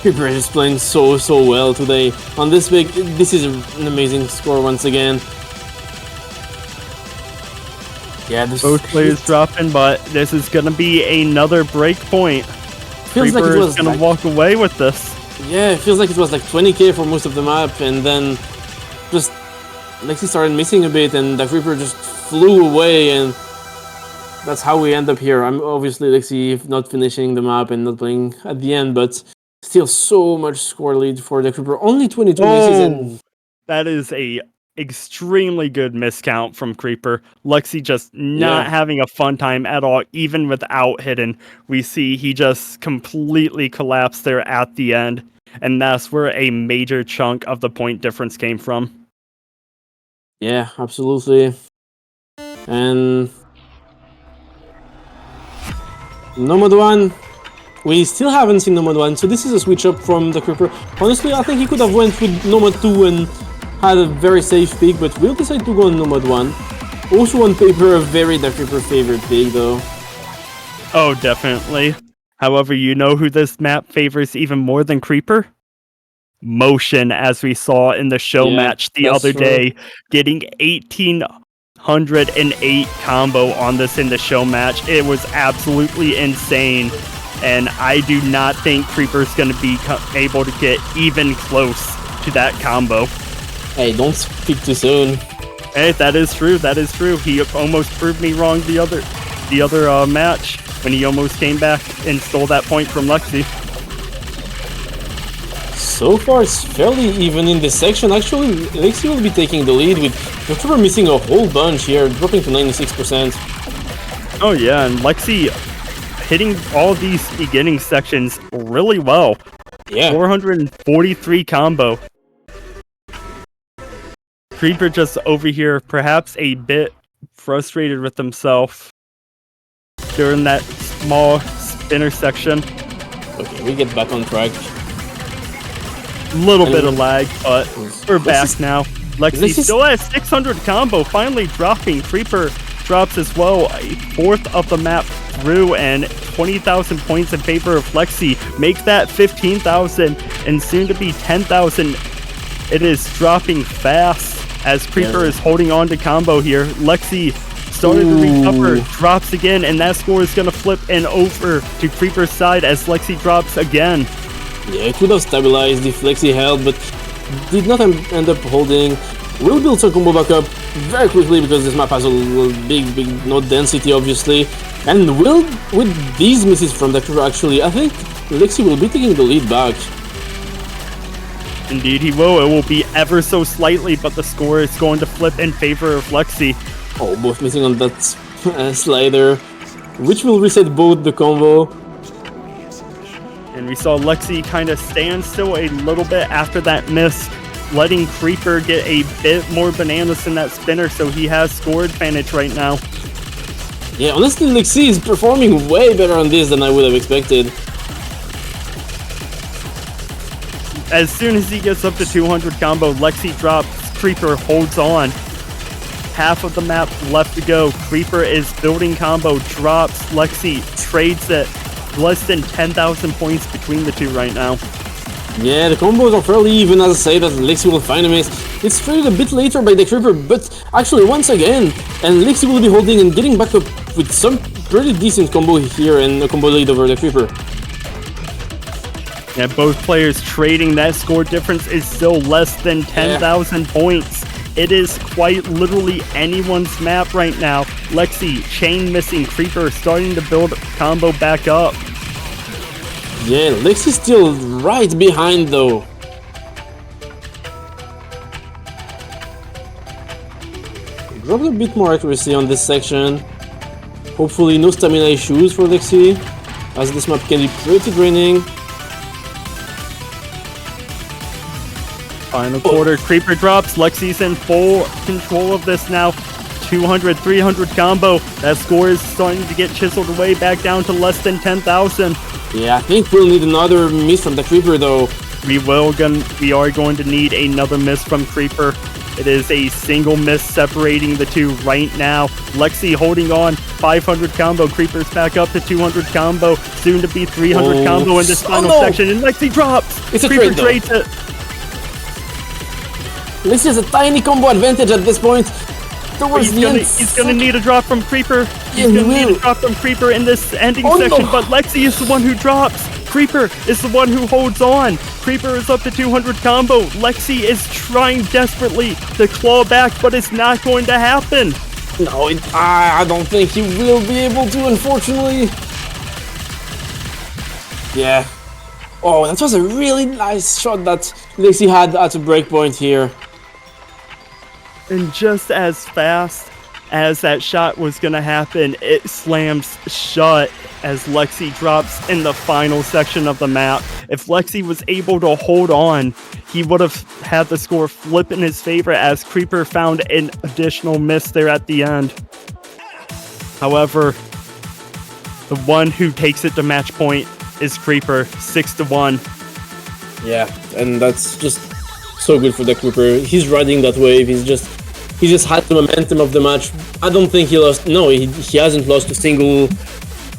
Creeper is playing so well today. On this pick, this is an amazing score once again. Yeah, both players dropping, but this is going to be another break point. Feels Creeper like it was is going to walk away with this. Yeah, it feels like it was like 20k for most of the map, and then just Lexii started missing a bit, and Dahcreeper just flew away, and that's how we end up here. I'm obviously Lexii not finishing the map and not playing at the end, but still so much score lead for Dahcreeper. Only 22 misses. And that is a extremely good miscount from Creeper. Lexii just not having a fun time at all, even without hidden. We see he just completely collapsed there at the end, and that's where a major chunk of the point difference came from. Yeah, absolutely. And Nomad 1, we still haven't seen Nomad 1, so this is a switch up from Dahcreeper. Honestly, I think he could have went with Nomad 2 and had a very safe pick, but we'll decide to go on Nomad 1. Also on paper, a very Dahcreeper favorite pick though. Oh, definitely. However, you know who this map favors even more than Creeper? Motion, as we saw in the show match the other day, getting 1808 combo on this in the show match. It was absolutely insane, and I do not think Creeper's going to be able to get even close to that combo. Hey, don't speak too soon. Hey, that is true. That is true. He almost proved me wrong the other match when he almost came back and stole that point from Lexii. So far, it's fairly even in this section. Actually, Lexii will be taking the lead with Dahcreeper missing a whole bunch here, dropping to 96%. Oh yeah, and Lexii hitting all these beginning sections really well. Yeah. 443 combo. Creeper just over here, perhaps a bit frustrated with himself during that small spinner section. Okay, we get back on track. Little bit of lag, but we're back now. Lexii still at 600 combo, finally dropping. Creeper drops as well, a fourth of the map through, and 20,000 points in favor of Lexii. Make that 15,000 and soon to be 10,000. It is dropping fast as Creeper is holding on to combo here. Lexii started to recover, drops again, and that score is going to flip and over to Creeper's side as Lexii drops again. Yeah, it would have stabilized if Lexii held, but did not end up holding. Will build some combo back up very quickly because this map has a big node density, obviously. And will, with these misses from Dahcreeper, actually, I think Lexii will be taking the lead back. Indeed he will. It will be ever so slightly, but the score is going to flip in favor of Lexii. Oh, both missing on that slider, which will reset both the combo. And we saw Lexii kind of stand still a little bit after that miss, letting Creeper get a bit more bananas in that spinner, so he has score advantage right now. Yeah, honestly, Lexii is performing way better on this than I would have expected. As soon as he gets up to 200 combo, Lexii drops, Creeper holds on. Half of the map left to go. Creeper is building combo, drops, Lexii trades it. Less than 10,000 points between the two right now. Yeah, the combos are fairly even, as I say, that Lexii will find a miss. It's traded a bit later by Dahcreeper, but actually once again, and Lexii will be holding and getting back up with some pretty decent combo here and a combo lead over Dahcreeper. Yeah, both players trading. That score difference is still less than 10,000 points. It is quite literally anyone's map right now. Lexii, chain missing, Creeper starting to build combo back up. Yeah, Lexii's still right behind though. Dropped a bit more accuracy on this section. Hopefully no stamina issues for Lexii, as this map can be pretty draining. Final quarter, Creeper drops, Lexii's in full control of this now. 200, 300 combo. That score is starting to get chiseled away back down to less than 10,000. Yeah, I think we'll need another miss from Dahcreeper though. We are going to need another miss from Creeper. It is a single miss separating the two right now. Lexii holding on, 500 combo. Creeper's back up to 200 combo. Soon to be 300 combo in this final section. And Lexii drops. It's a Creeper trade, trades it. Lexii has a tiny combo advantage at this point. Towards the end. He's gonna need a drop from Creeper. He's gonna need a drop from Creeper in this ending section, but Lexii is the one who drops. Creeper is the one who holds on. Creeper is up to 200 combo. Lexii is trying desperately to claw back, but it's not going to happen. No, I don't think he will be able to, unfortunately. Yeah. Oh, that was a really nice shot that Lexii had at a breakpoint here. And just as fast as that shot was going to happen, it slams shut as Lexii drops in the final section of the map. If Lexii was able to hold on, he would have had the score flip in his favor as Creeper found an additional miss there at the end. However, the one who takes it to match point is Creeper, 6-1. Yeah, and that's just so good for Dahcreeper. He's riding that wave. He just had the momentum of the match. I don't think he lost. No, he hasn't lost a single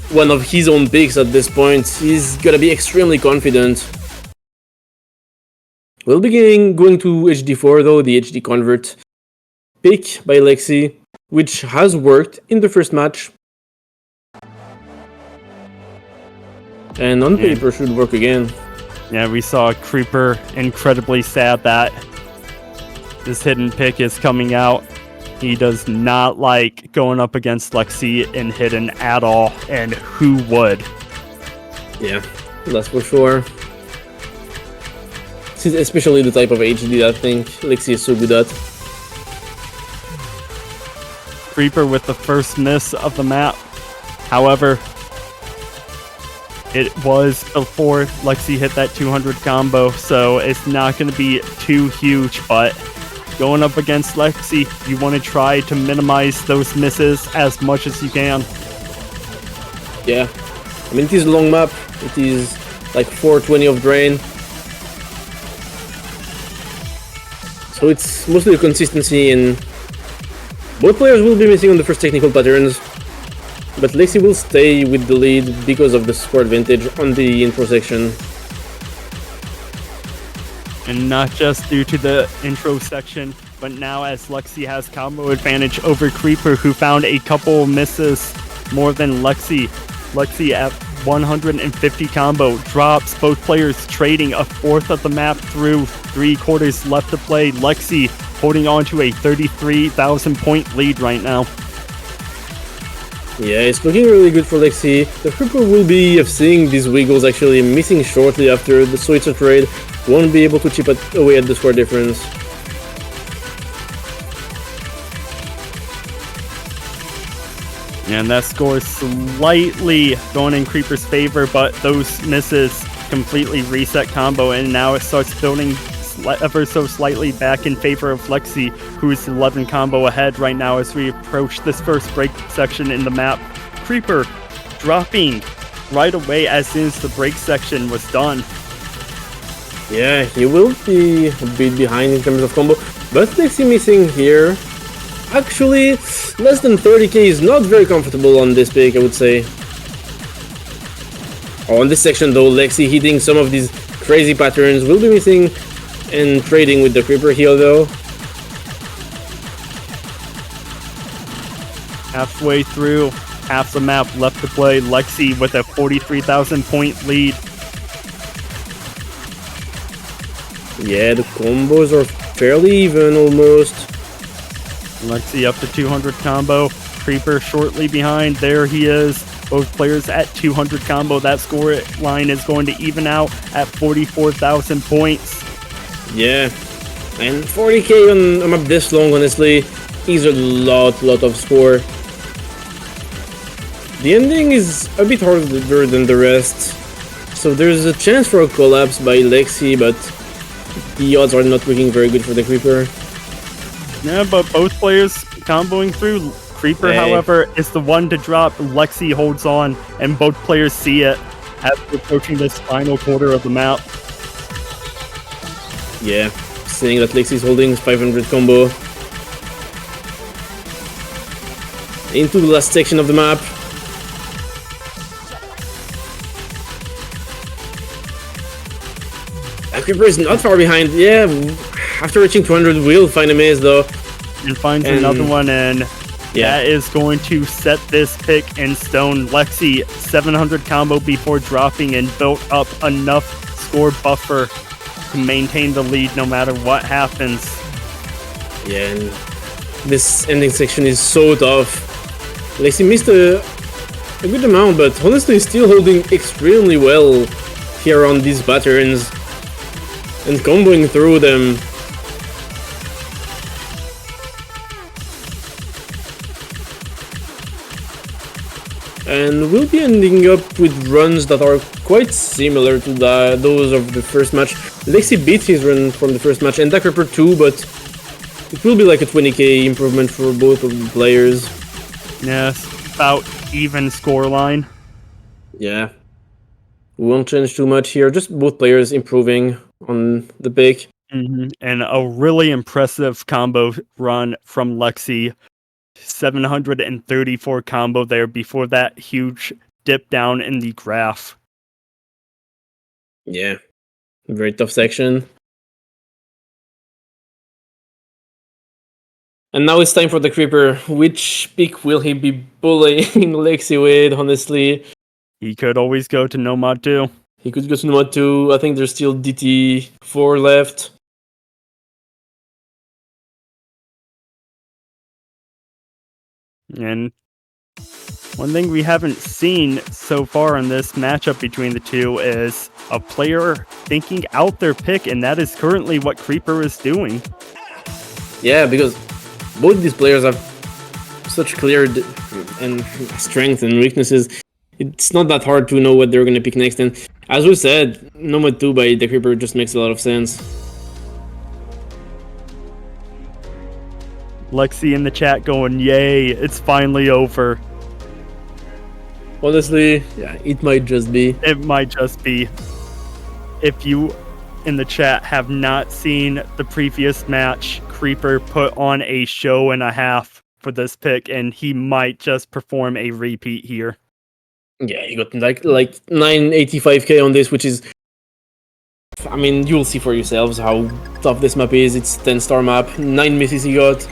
one of his own picks at this point. He's gonna be extremely confident. We'll be going to HD4 though, the HD convert pick by Lexii, which has worked in the first match. And on paper should work again. Yeah, we saw Creeper incredibly sad that this hidden pick is coming out. He does not like going up against Lexii in hidden at all, and who would? Yeah, that's for sure. Especially the type of HD that I think Lexii is so good at. Creeper with the first miss of the map. However, it was before Lexii hit that 200 combo, so it's not going to be too huge, but going up against Lexii, you want to try to minimize those misses as much as you can. Yeah, I mean, it is a long map. It is like 420 of drain. So it's mostly a consistency, and both players will be missing on the first technical patterns. But Lexii will stay with the lead because of the score advantage on the intro section. And not just due to the intro section, but now as Lexii has combo advantage over Creeper, who found a couple misses more than Lexii. Lexii at 150 combo drops, both players trading a fourth of the map through 3/4 left to play. Lexii holding on to a 33,000 point lead right now. Yeah, it's looking really good for Lexii. Dahcreeper will be seeing these wiggles actually missing shortly after, so it's a trade. Won't be able to chip away at the score difference. And that score is slightly going in Creeper's favor, but those misses completely reset combo, and now it starts building ever so slightly back in favor of Lexii, who is 11 combo ahead right now as we approach this first break section in the map. Creeper dropping right away as soon as the break section was done. Yeah, he will be a bit behind in terms of combo, but Lexii missing here. Actually, less than 30k is not very comfortable on this pick, I would say. On this section though, Lexii hitting some of these crazy patterns, will be missing and trading with the Dahcreeper here though. Halfway through, half the map left to play. Lexii with a 43,000 point lead. Yeah, the combos are fairly even almost. Lexii up to 200 combo. Creeper shortly behind. There he is. Both players at 200 combo. That score line is going to even out at 44,000 points. Yeah, and 40k on a map this long, honestly, is a lot of score. The ending is a bit harder than the rest, so there's a chance for a collapse by Lexii, but the odds are not looking very good for the Dahcreeper. Yeah, but both players comboing through. Creeper, however, is the one to drop. Lexii holds on, and both players see it as we're approaching this final quarter of the map. Yeah, seeing that Lexii is holding 500 combo into the last section of the map. Dahcreeper is not far behind. Yeah, after reaching 200, we'll find a maze though. And finds another one, and that is going to set this pick in stone. Lexii 700 combo before dropping and built up enough score buffer to maintain the lead no matter what happens. Yeah, and this ending section is so tough. Lexii missed a good amount, but honestly still holding extremely well here on these patterns and comboing through them. and we'll be ending up with runs that are quite similar to those of the first match. Lexii beat his run from the first match, and Dahcreeper too, but it will be like a 20k improvement for both of the players. Yes, about even scoreline. Yeah. We won't change too much here, just both players improving on the pick. And a really impressive combo run from Lexii. 734 combo there before that huge dip down in the graph. Yeah. Very tough section. And now it's time for Dahcreeper. Which pick will he be bullying Lexii with, honestly? He could always go to Nomad 2. He could go to Nomad 2. I think there's still DT4 left. And one thing we haven't seen so far in this matchup between the two is a player thinking out their pick, and that is currently what Creeper is doing. Yeah, because both these players have such clear and strengths and weaknesses. It's not that hard to know what they're going to pick next. And as we said, Nomad 2 by Dahcreeper just makes a lot of sense. Lexii in the chat going, yay, it's finally over. Honestly, yeah, it might just be. It might just be. If you in the chat have not seen the previous match, Creeper put on a show and a half for this pick, and he might just perform a repeat here. Yeah, he got like 985k on this, which is... I mean, you'll see for yourselves how tough this map is. It's 10-star map, 9 misses he got.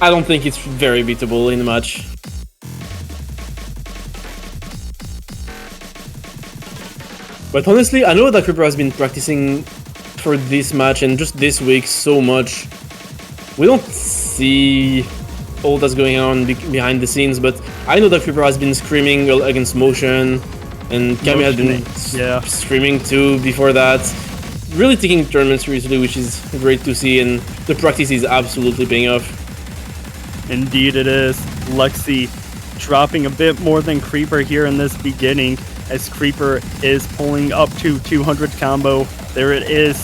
I don't think it's very beatable in the match. But honestly, I know that Dahcreeper has been practicing for this match and just this week so much. We don't see all that's going on behind the scenes, but I know that Dahcreeper has been screaming against motion, and Kami has been screaming too before that. Really taking tournaments seriously, which is great to see, and the practice is absolutely paying off. Indeed it is. Lexii dropping a bit more than Creeper here in this beginning, as Creeper is pulling up to 200 combo. There it is.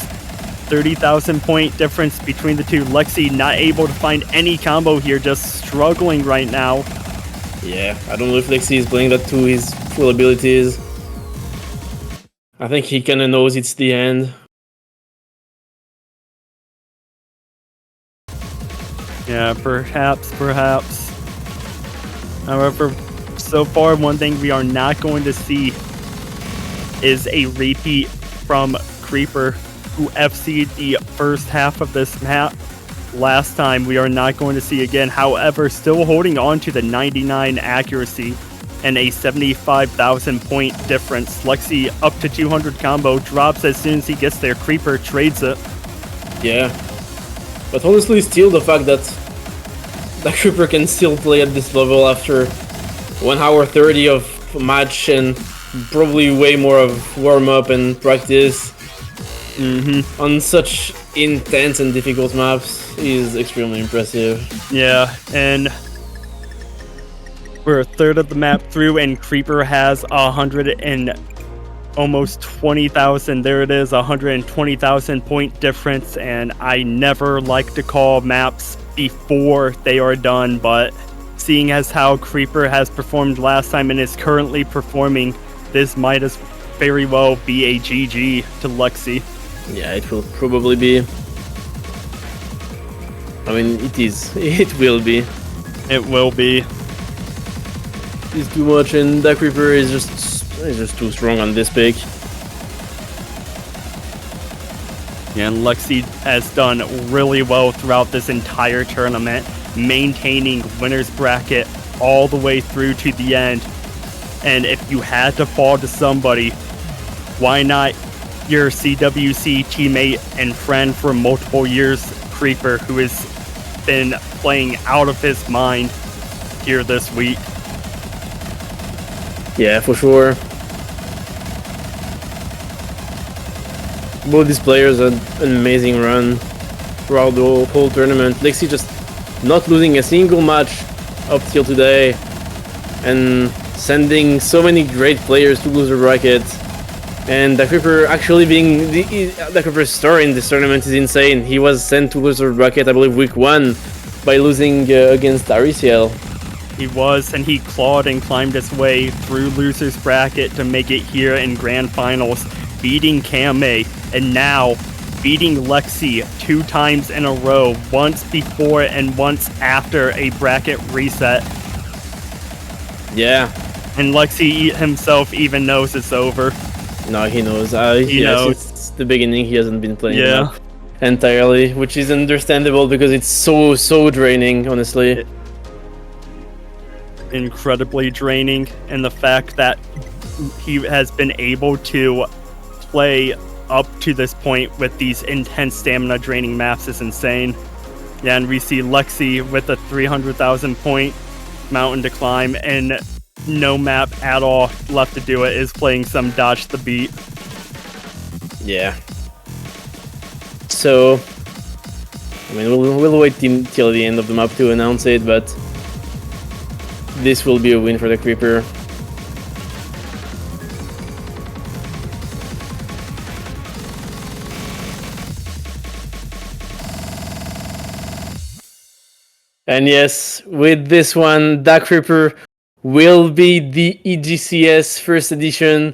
30,000 point difference between the two. Lexii not able to find any combo here, just struggling right now. Yeah, I don't know if Lexii is playing that to his full abilities. I think he kinda knows it's the end. Yeah, perhaps. However, so far, one thing we are not going to see is a repeat from Creeper, who FC'd the first half of this map last time. We are not going to see again. However, still holding on to the 99 accuracy and a 75,000 point difference. Lexii up to 200 combo, drops as soon as he gets there. Creeper trades it. Yeah. But honestly, still the fact that Dahcreeper can still play at this level after 1 hour 30 of match and probably way more of warm-up and practice on such intense and difficult maps is extremely impressive. Yeah, and we're a third of the map through, and Creeper has 100 and almost 20,000. There it is, 120,000 point difference. And I never like to call maps before they are done, but seeing as how Creeper has performed last time and is currently performing, this might as very well be a GG to Lexii. Yeah, it will probably be. I mean, it is. It will be. It will be. It's too much, and Dahcreeper is just too strong on this pick. Yeah, and Lexii has done really well throughout this entire tournament, maintaining winner's bracket all the way through to the end. And if you had to fall to somebody, why not your CWC teammate and friend for multiple years, Creeper, who has been playing out of his mind here this week? Yeah, for sure. Both these players had an amazing run throughout the whole tournament. Lexii just not losing a single match up till today. and sending so many great players to loser bracket. And Dahcreeper actually being the Dahcreeper's story in this tournament is insane. He was sent to loser bracket, I believe, week 1 by losing against Ariciel. He was, and he clawed and climbed his way through losers bracket to make it here in grand finals, beating Kame, and now beating Lexii 2 times in a row, once before and once after a bracket reset. Yeah. And Lexii himself even knows it's over. No, he knows. He knows. It's the beginning. He hasn't been playing Yeah. enough entirely, which is understandable because it's so draining, honestly. Incredibly draining, and the fact that he has been able to play up to this point with these intense stamina draining maps is insane. Yeah, and we see Lexii with a 300,000 point mountain to climb and no map at all left to do it, is playing some dodge the beat. Yeah. So, I mean, we'll wait till the end of the map to announce it, but this will be a win for Dahcreeper. And yes, with this one, Dahcreeper will be the EGCS first edition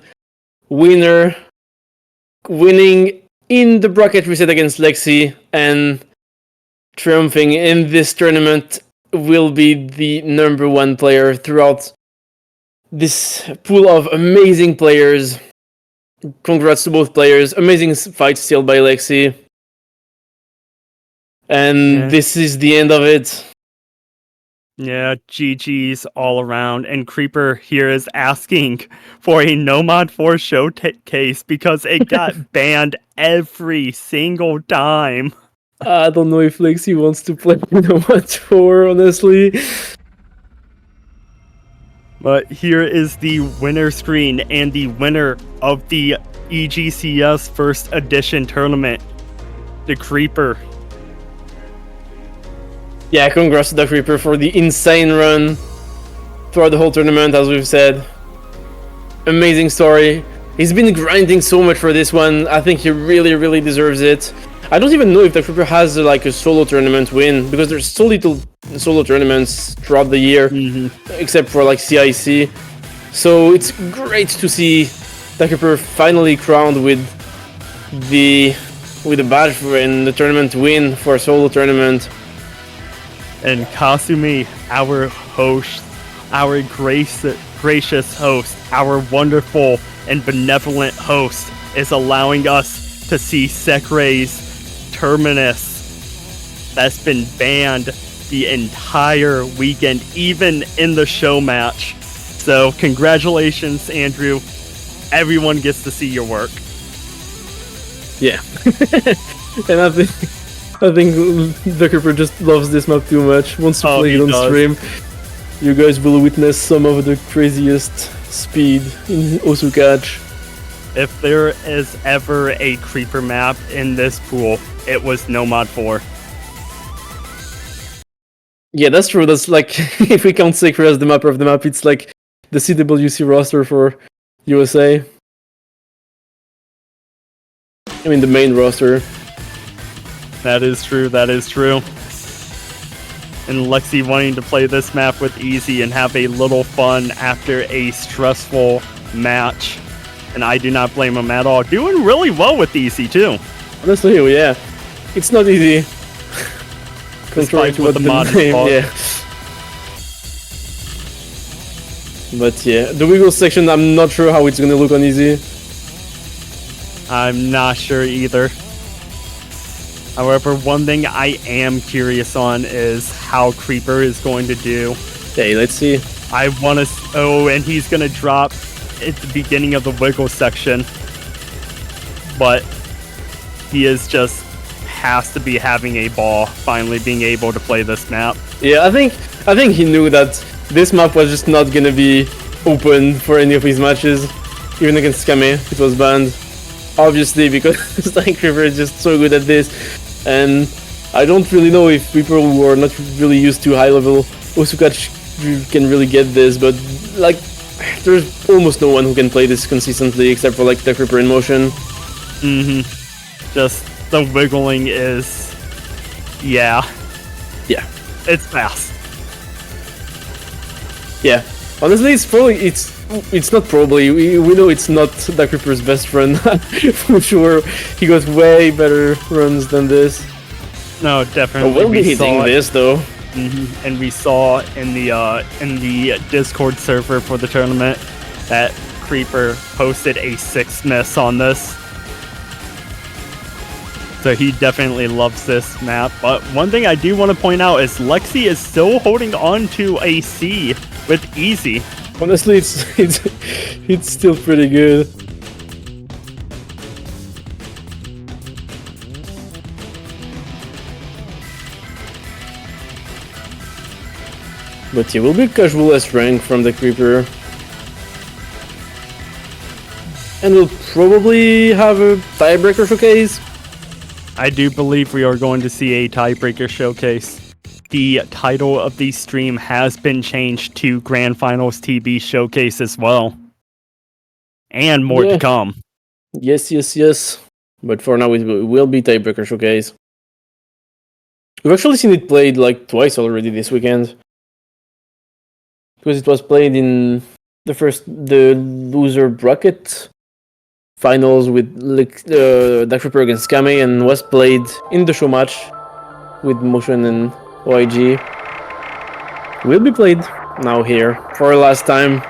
winner, winning in the bracket reset against Lexii, and triumphing in this tournament will be the #1 player throughout this pool of amazing players. Congrats to both players. Amazing fight still by Lexii. And this is the end of it. Yeah, GG's all around, and Creeper here is asking for a No Mod 4 showcase because it got banned every single time. I don't know if Lexii wants to play No Mod 4, honestly. But here is the winner screen and the winner of the EGCS First Edition tournament, Dahcreeper. Yeah, congrats to Dahcreeper for the insane run throughout the whole tournament, as we've said. Amazing story. He's been grinding so much for this one. I think he really deserves it. I don't even know if Dahcreeper has like a solo tournament win, because there's so little solo tournaments throughout the year, except for like CIC. So it's great to see Dahcreeper finally crowned with the badge and the tournament win for a solo tournament. And Kasumi, our host, our gracious host, our wonderful and benevolent host, is allowing us to see Sekray's Terminus that's been banned the entire weekend, even in the show match. So congratulations, Andrew. Everyone gets to see your work. Yeah. And I think Dahcreeper just loves this map too much, wants to play it on stream. You guys will witness some of the craziest speed in Osukach. If there is ever a Creeper map in this pool, it was No Mod 4. Yeah, that's true. That's like, if we count Sacred as the mapper of the map, it's like the CWC roster for USA. I mean, the main roster. That is true, that is true. And Lexii wanting to play this map with Easy and have a little fun after a stressful match. And I do not blame him at all. Doing really well with Easy too. Honestly, yeah. It's not easy. Contrary to what the mod name, yeah. But yeah, the Wiggle section, I'm not sure how it's gonna look on Easy. I'm not sure either. However, one thing I am curious on is how Creeper is going to do. Hey, let's see. I want to... Oh, and he's going to drop at the beginning of the Wiggle section. But he is just... has to be having a ball, finally being able to play this map. Yeah, I think he knew that this map was just not gonna be open for any of his matches. Even against Kame, it was banned. Obviously, because Dahcreeper is just so good at this. And I don't really know if people who are not really used to high-level Osukach you can really get this, but like there's almost no one who can play this consistently except for like Dahcreeper in motion. Just the wiggling is, yeah, it's fast. Yeah, honestly, it's not probably. We know it's not Dahcreeper's best run for sure. He got way better runs than this. No, definitely. We'll be hitting this though. And we saw in the Discord server for the tournament that Creeper posted a 6 miss on this. So he definitely loves this map. But one thing I do want to point out is Lexii is still holding on to a C with easy. Honestly, it's still pretty good. But he will be casual S rank from Dahcreeper. And we'll probably have a tiebreaker showcase. I do believe we are going to see a tiebreaker showcase. The title of the stream has been changed to Grand Finals TB Showcase as well. And more to come. Yes. But for now, it will be tiebreaker showcase. We've actually seen it played like twice already this weekend. Because it was played in the loser bracket finals with Dahcreeper against Kame, and was played in the show match with Motion and OIG. Will be played now here for our last time.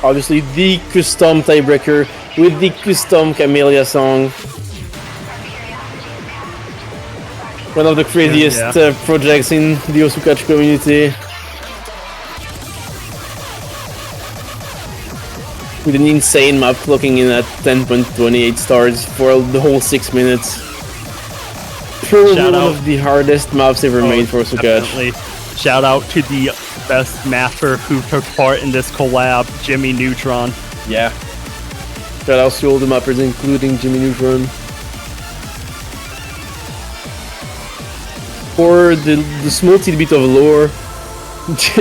Obviously, the custom tiebreaker with the custom Camellia song. One of the craziest projects in the Osukach community. With an insane map clocking in at 10.28 stars for the whole 6 minutes. Probably one of the hardest maps ever made for Osukach. Shout out to the best mapper who took part in this collab, Jimmy Neutron. Yeah. Shout out to all the mappers, including Jimmy Neutron. For the small tidbit of lore,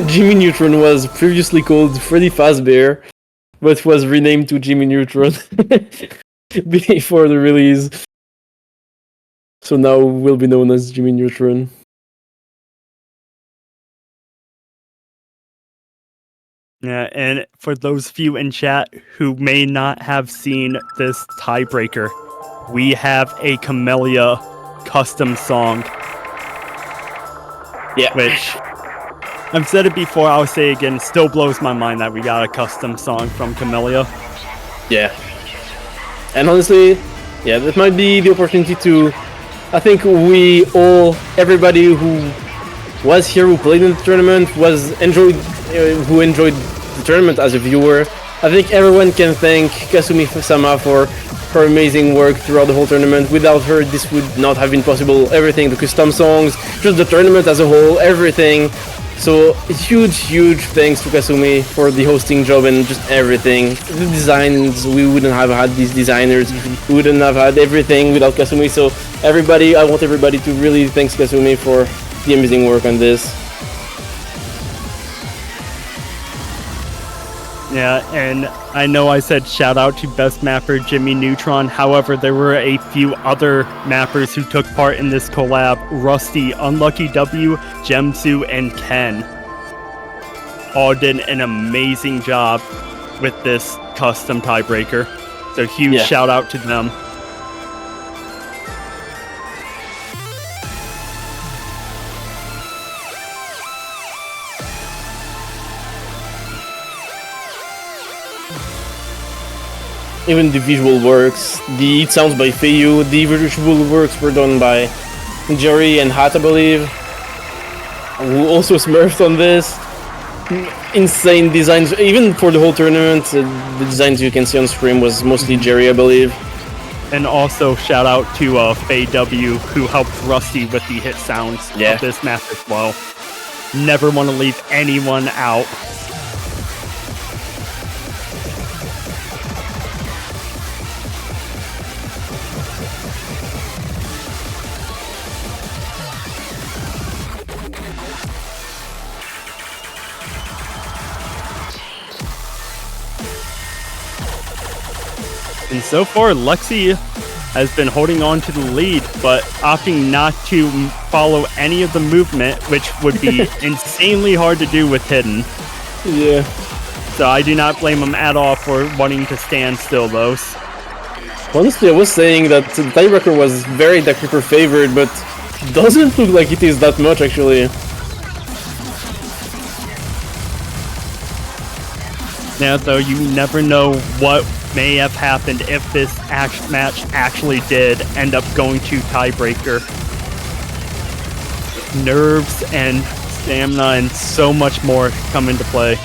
Jimmy Neutron was previously called Freddy Fazbear, but was renamed to Jimmy Neutron before the release. So now will be known as Jimmy Neutron. Yeah, and for those of you in chat who may not have seen this tiebreaker, we have a Camellia custom song. Yeah. Which, I've said it before, I'll say again, still blows my mind that we got a custom song from Camellia. Yeah. And honestly, yeah, that might be the opportunity to... I think everybody who was here, who played in the tournament, who enjoyed the tournament as a viewer. I think everyone can thank Kasumi-sama for her amazing work throughout the whole tournament. Without her, this would not have been possible. Everything, the custom songs, just the tournament as a whole, everything. So huge thanks to Kasumi for the hosting job and just everything. The designs, we wouldn't have had these designers. We wouldn't have had everything without Kasumi. So I want everybody to really thank Kasumi for the amazing work on this. Yeah, and I know I said shout out to best mapper Jimmy Neutron. However, there were a few other mappers who took part in this collab. Rusty, Unlucky W, Gemsu, and Ken all did an amazing job with this custom tiebreaker. So huge shout out to them. Even the visual works, the It Sounds by Feiyu, the visual works were done by Jerry and Hat, I believe, who also smurfed on this. Insane designs, even for the whole tournament. The designs you can see on stream was mostly Jerry, I believe. And also shout out to Faye W, who helped Rusty with the hit sounds of this map as well. Never want to leave anyone out. And so far, Lexii has been holding on to the lead, but opting not to follow any of the movement, which would be insanely hard to do with hidden. Yeah. So I do not blame him at all for wanting to stand still, though. Honestly, I was saying that the tiebreaker was very Dahcreeper favored, but doesn't look like it is that much, actually. Yeah, though you never know what may have happened if this match actually did end up going to tiebreaker. Nerves and stamina and so much more come into play.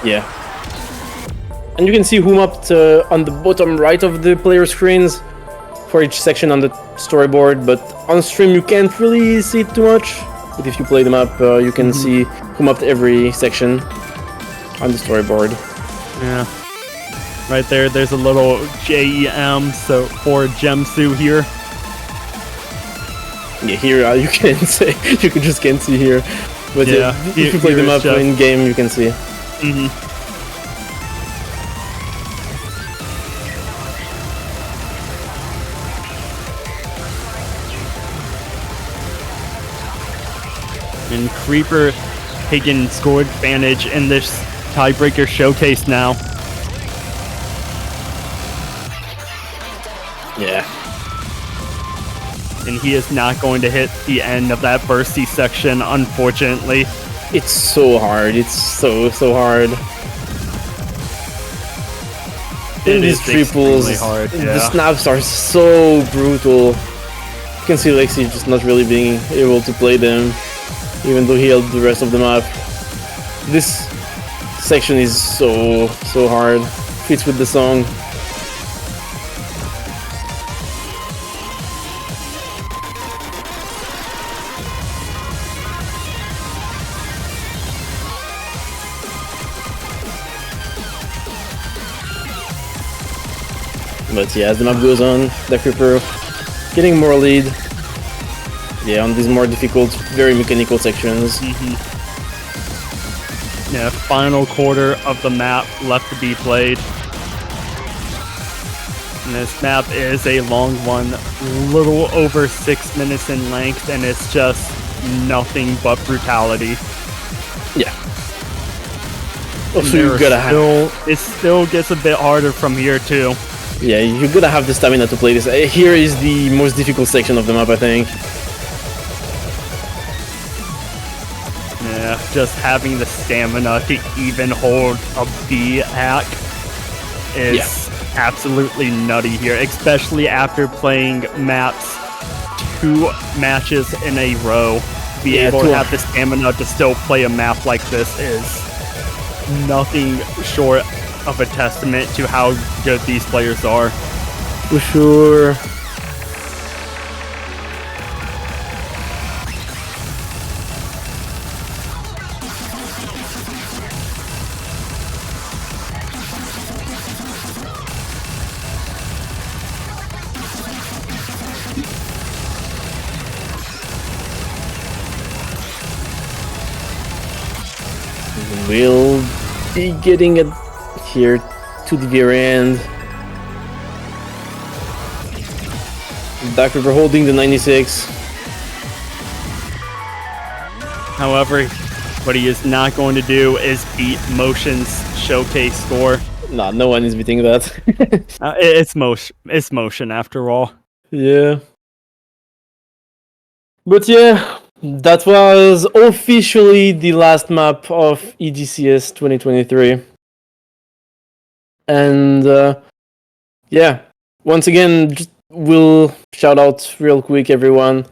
Yeah. And you can see who mapped on the bottom right of the player screens for each section on the storyboard, but on stream you can't really see it too much. But if you play the map, you can see who mapped every section on the storyboard. Yeah. Right there, there's a little JEM so for Gemsu here. Yeah, here you can say you just can't see here, but Yeah, if you play the map in game, you can see. And Creeper taking score advantage in this tiebreaker showcase now. Yeah. And he is not going to hit the end of that bursty section, unfortunately. It's so hard. It's so hard. It These is triples, extremely hard, the yeah. snaps are so brutal. You can see Lexii just not really being able to play them, even though he held the rest of the map. This section is so hard. Fits with the song. But yeah, as the map goes on, Dahcreeper getting more lead. Yeah, on these more difficult, very mechanical sections. Yeah, final quarter of the map left to be played. And this map is a long one, little over 6 minutes in length, and it's just nothing but brutality. Yeah. Also, you gotta have. It still gets a bit harder from here too. Yeah, you gotta have the stamina to play this. Here is the most difficult section of the map, I think. Yeah, just having the stamina to even hold a B hack is absolutely nutty here, especially after playing maps 2 matches in a row. Be able to have the stamina to still play a map like this is nothing short of a testament to how good these players are. For sure. We'll be getting it here to the very end. Dahcreeper holding the 96. However, what he is not going to do is beat Motion's showcase score. Nah, no one is beating that. It's Motion after all. Yeah. But yeah, that was officially the last map of EGCS 2023. And yeah, once again, just we'll shout out real quick everyone,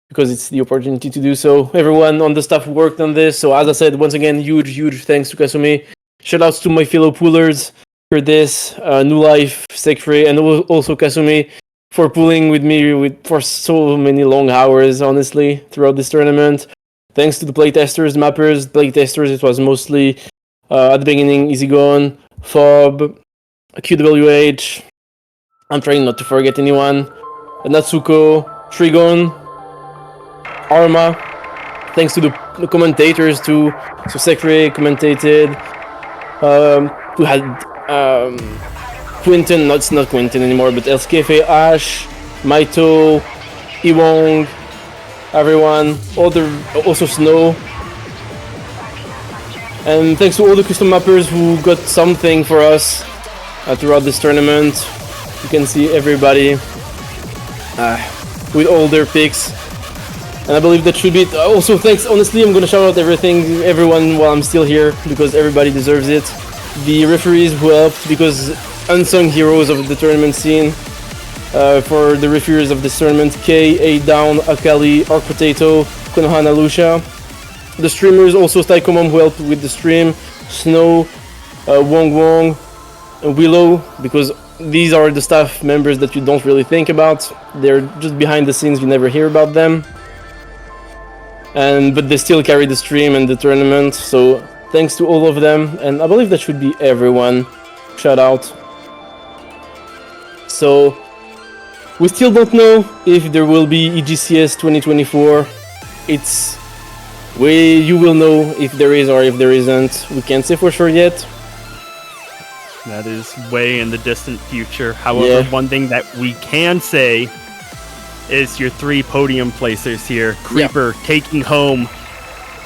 because it's the opportunity to do so. Everyone on the staff who worked on this. So as I said, once again, huge thanks to Kasumi. Shout outs to my fellow poolers for this, New Life, Secfree, and also Kasumi for pooling with me for so many long hours, honestly, throughout this tournament. Thanks to the playtesters, mappers, playtesters. It was mostly at the beginning EasyGone, Fob, QWH. I'm trying not to forget anyone. Natsuko, Trigon, Arma. Thanks to the commentators too. So Secre commentated. We had Quinton, no, it's not Quinton anymore, but Elskefe, Ash, Maito, Iwong, everyone, also Snow. And thanks to all the custom mappers who got something for us throughout this tournament. You can see everybody with all their picks. And I believe that should be it. Also, thanks. Honestly, I'm gonna shout out everyone while I'm still here because everybody deserves it. The referees who helped, because unsung heroes of the tournament scene. For the referees of this tournament, K, A-Down, Akali, Arc Potato, Konohana Lucia. The streamers, also Staikomom, who helped with the stream, Snow, Wong Wong, and Willow, because these are the staff members that you don't really think about. They're just behind the scenes, you never hear about them. But they still carry the stream and the tournament, so thanks to all of them, and I believe that should be everyone. Shout out. So, we still don't know if there will be EGCS 2024. You will know if there is or if there isn't. We can't say for sure yet. That is way in the distant future. However, one thing that we can say is your 3 podium placers here. Creeper taking home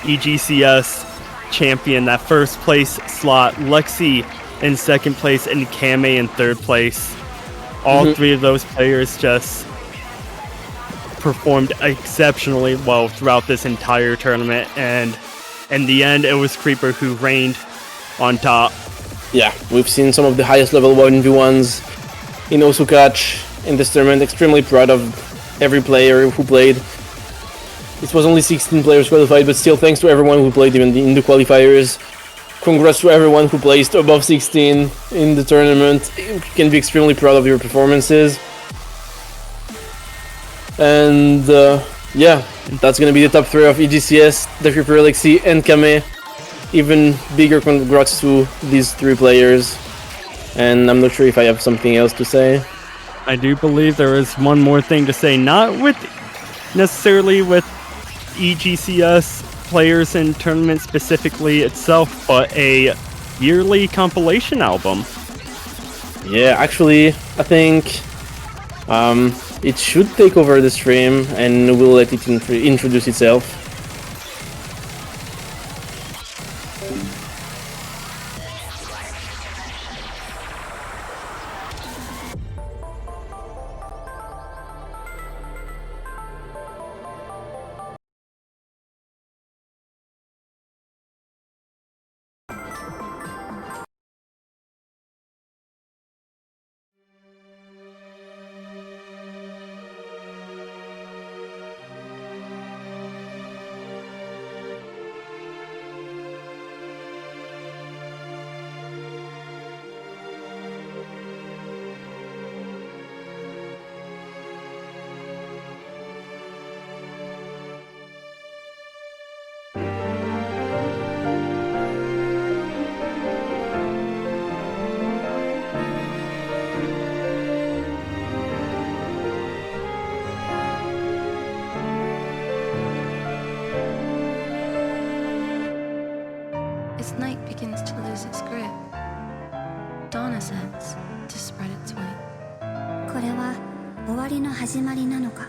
EGCS champion, that first place slot. Lexii in second place and Kame in third place. All 3 of those players just performed exceptionally well throughout this entire tournament, and in the end it was Creeper who reigned on top. Yeah, we've seen some of the highest level 1v1s in Osukach in this tournament. Extremely proud of every player who played. It was only 16 players qualified, but still thanks to everyone who played even in the qualifiers. Congrats to everyone who placed above 16 in the tournament. You can be extremely proud of your performances. And yeah, that's gonna be the top 3 of EGCS, Dahcreeper, Lexii, and Kame. Even bigger congrats to these 3 players. And I'm not sure if I have something else to say. I do believe there is one more thing to say, not necessarily with EGCS players and tournament specifically itself, but a yearly compilation album. Yeah, actually, I think it should take over the stream, and we'll let it introduce itself. As night begins to lose its grip, dawn ascends to spread its wing. これは終わりの始まりなのか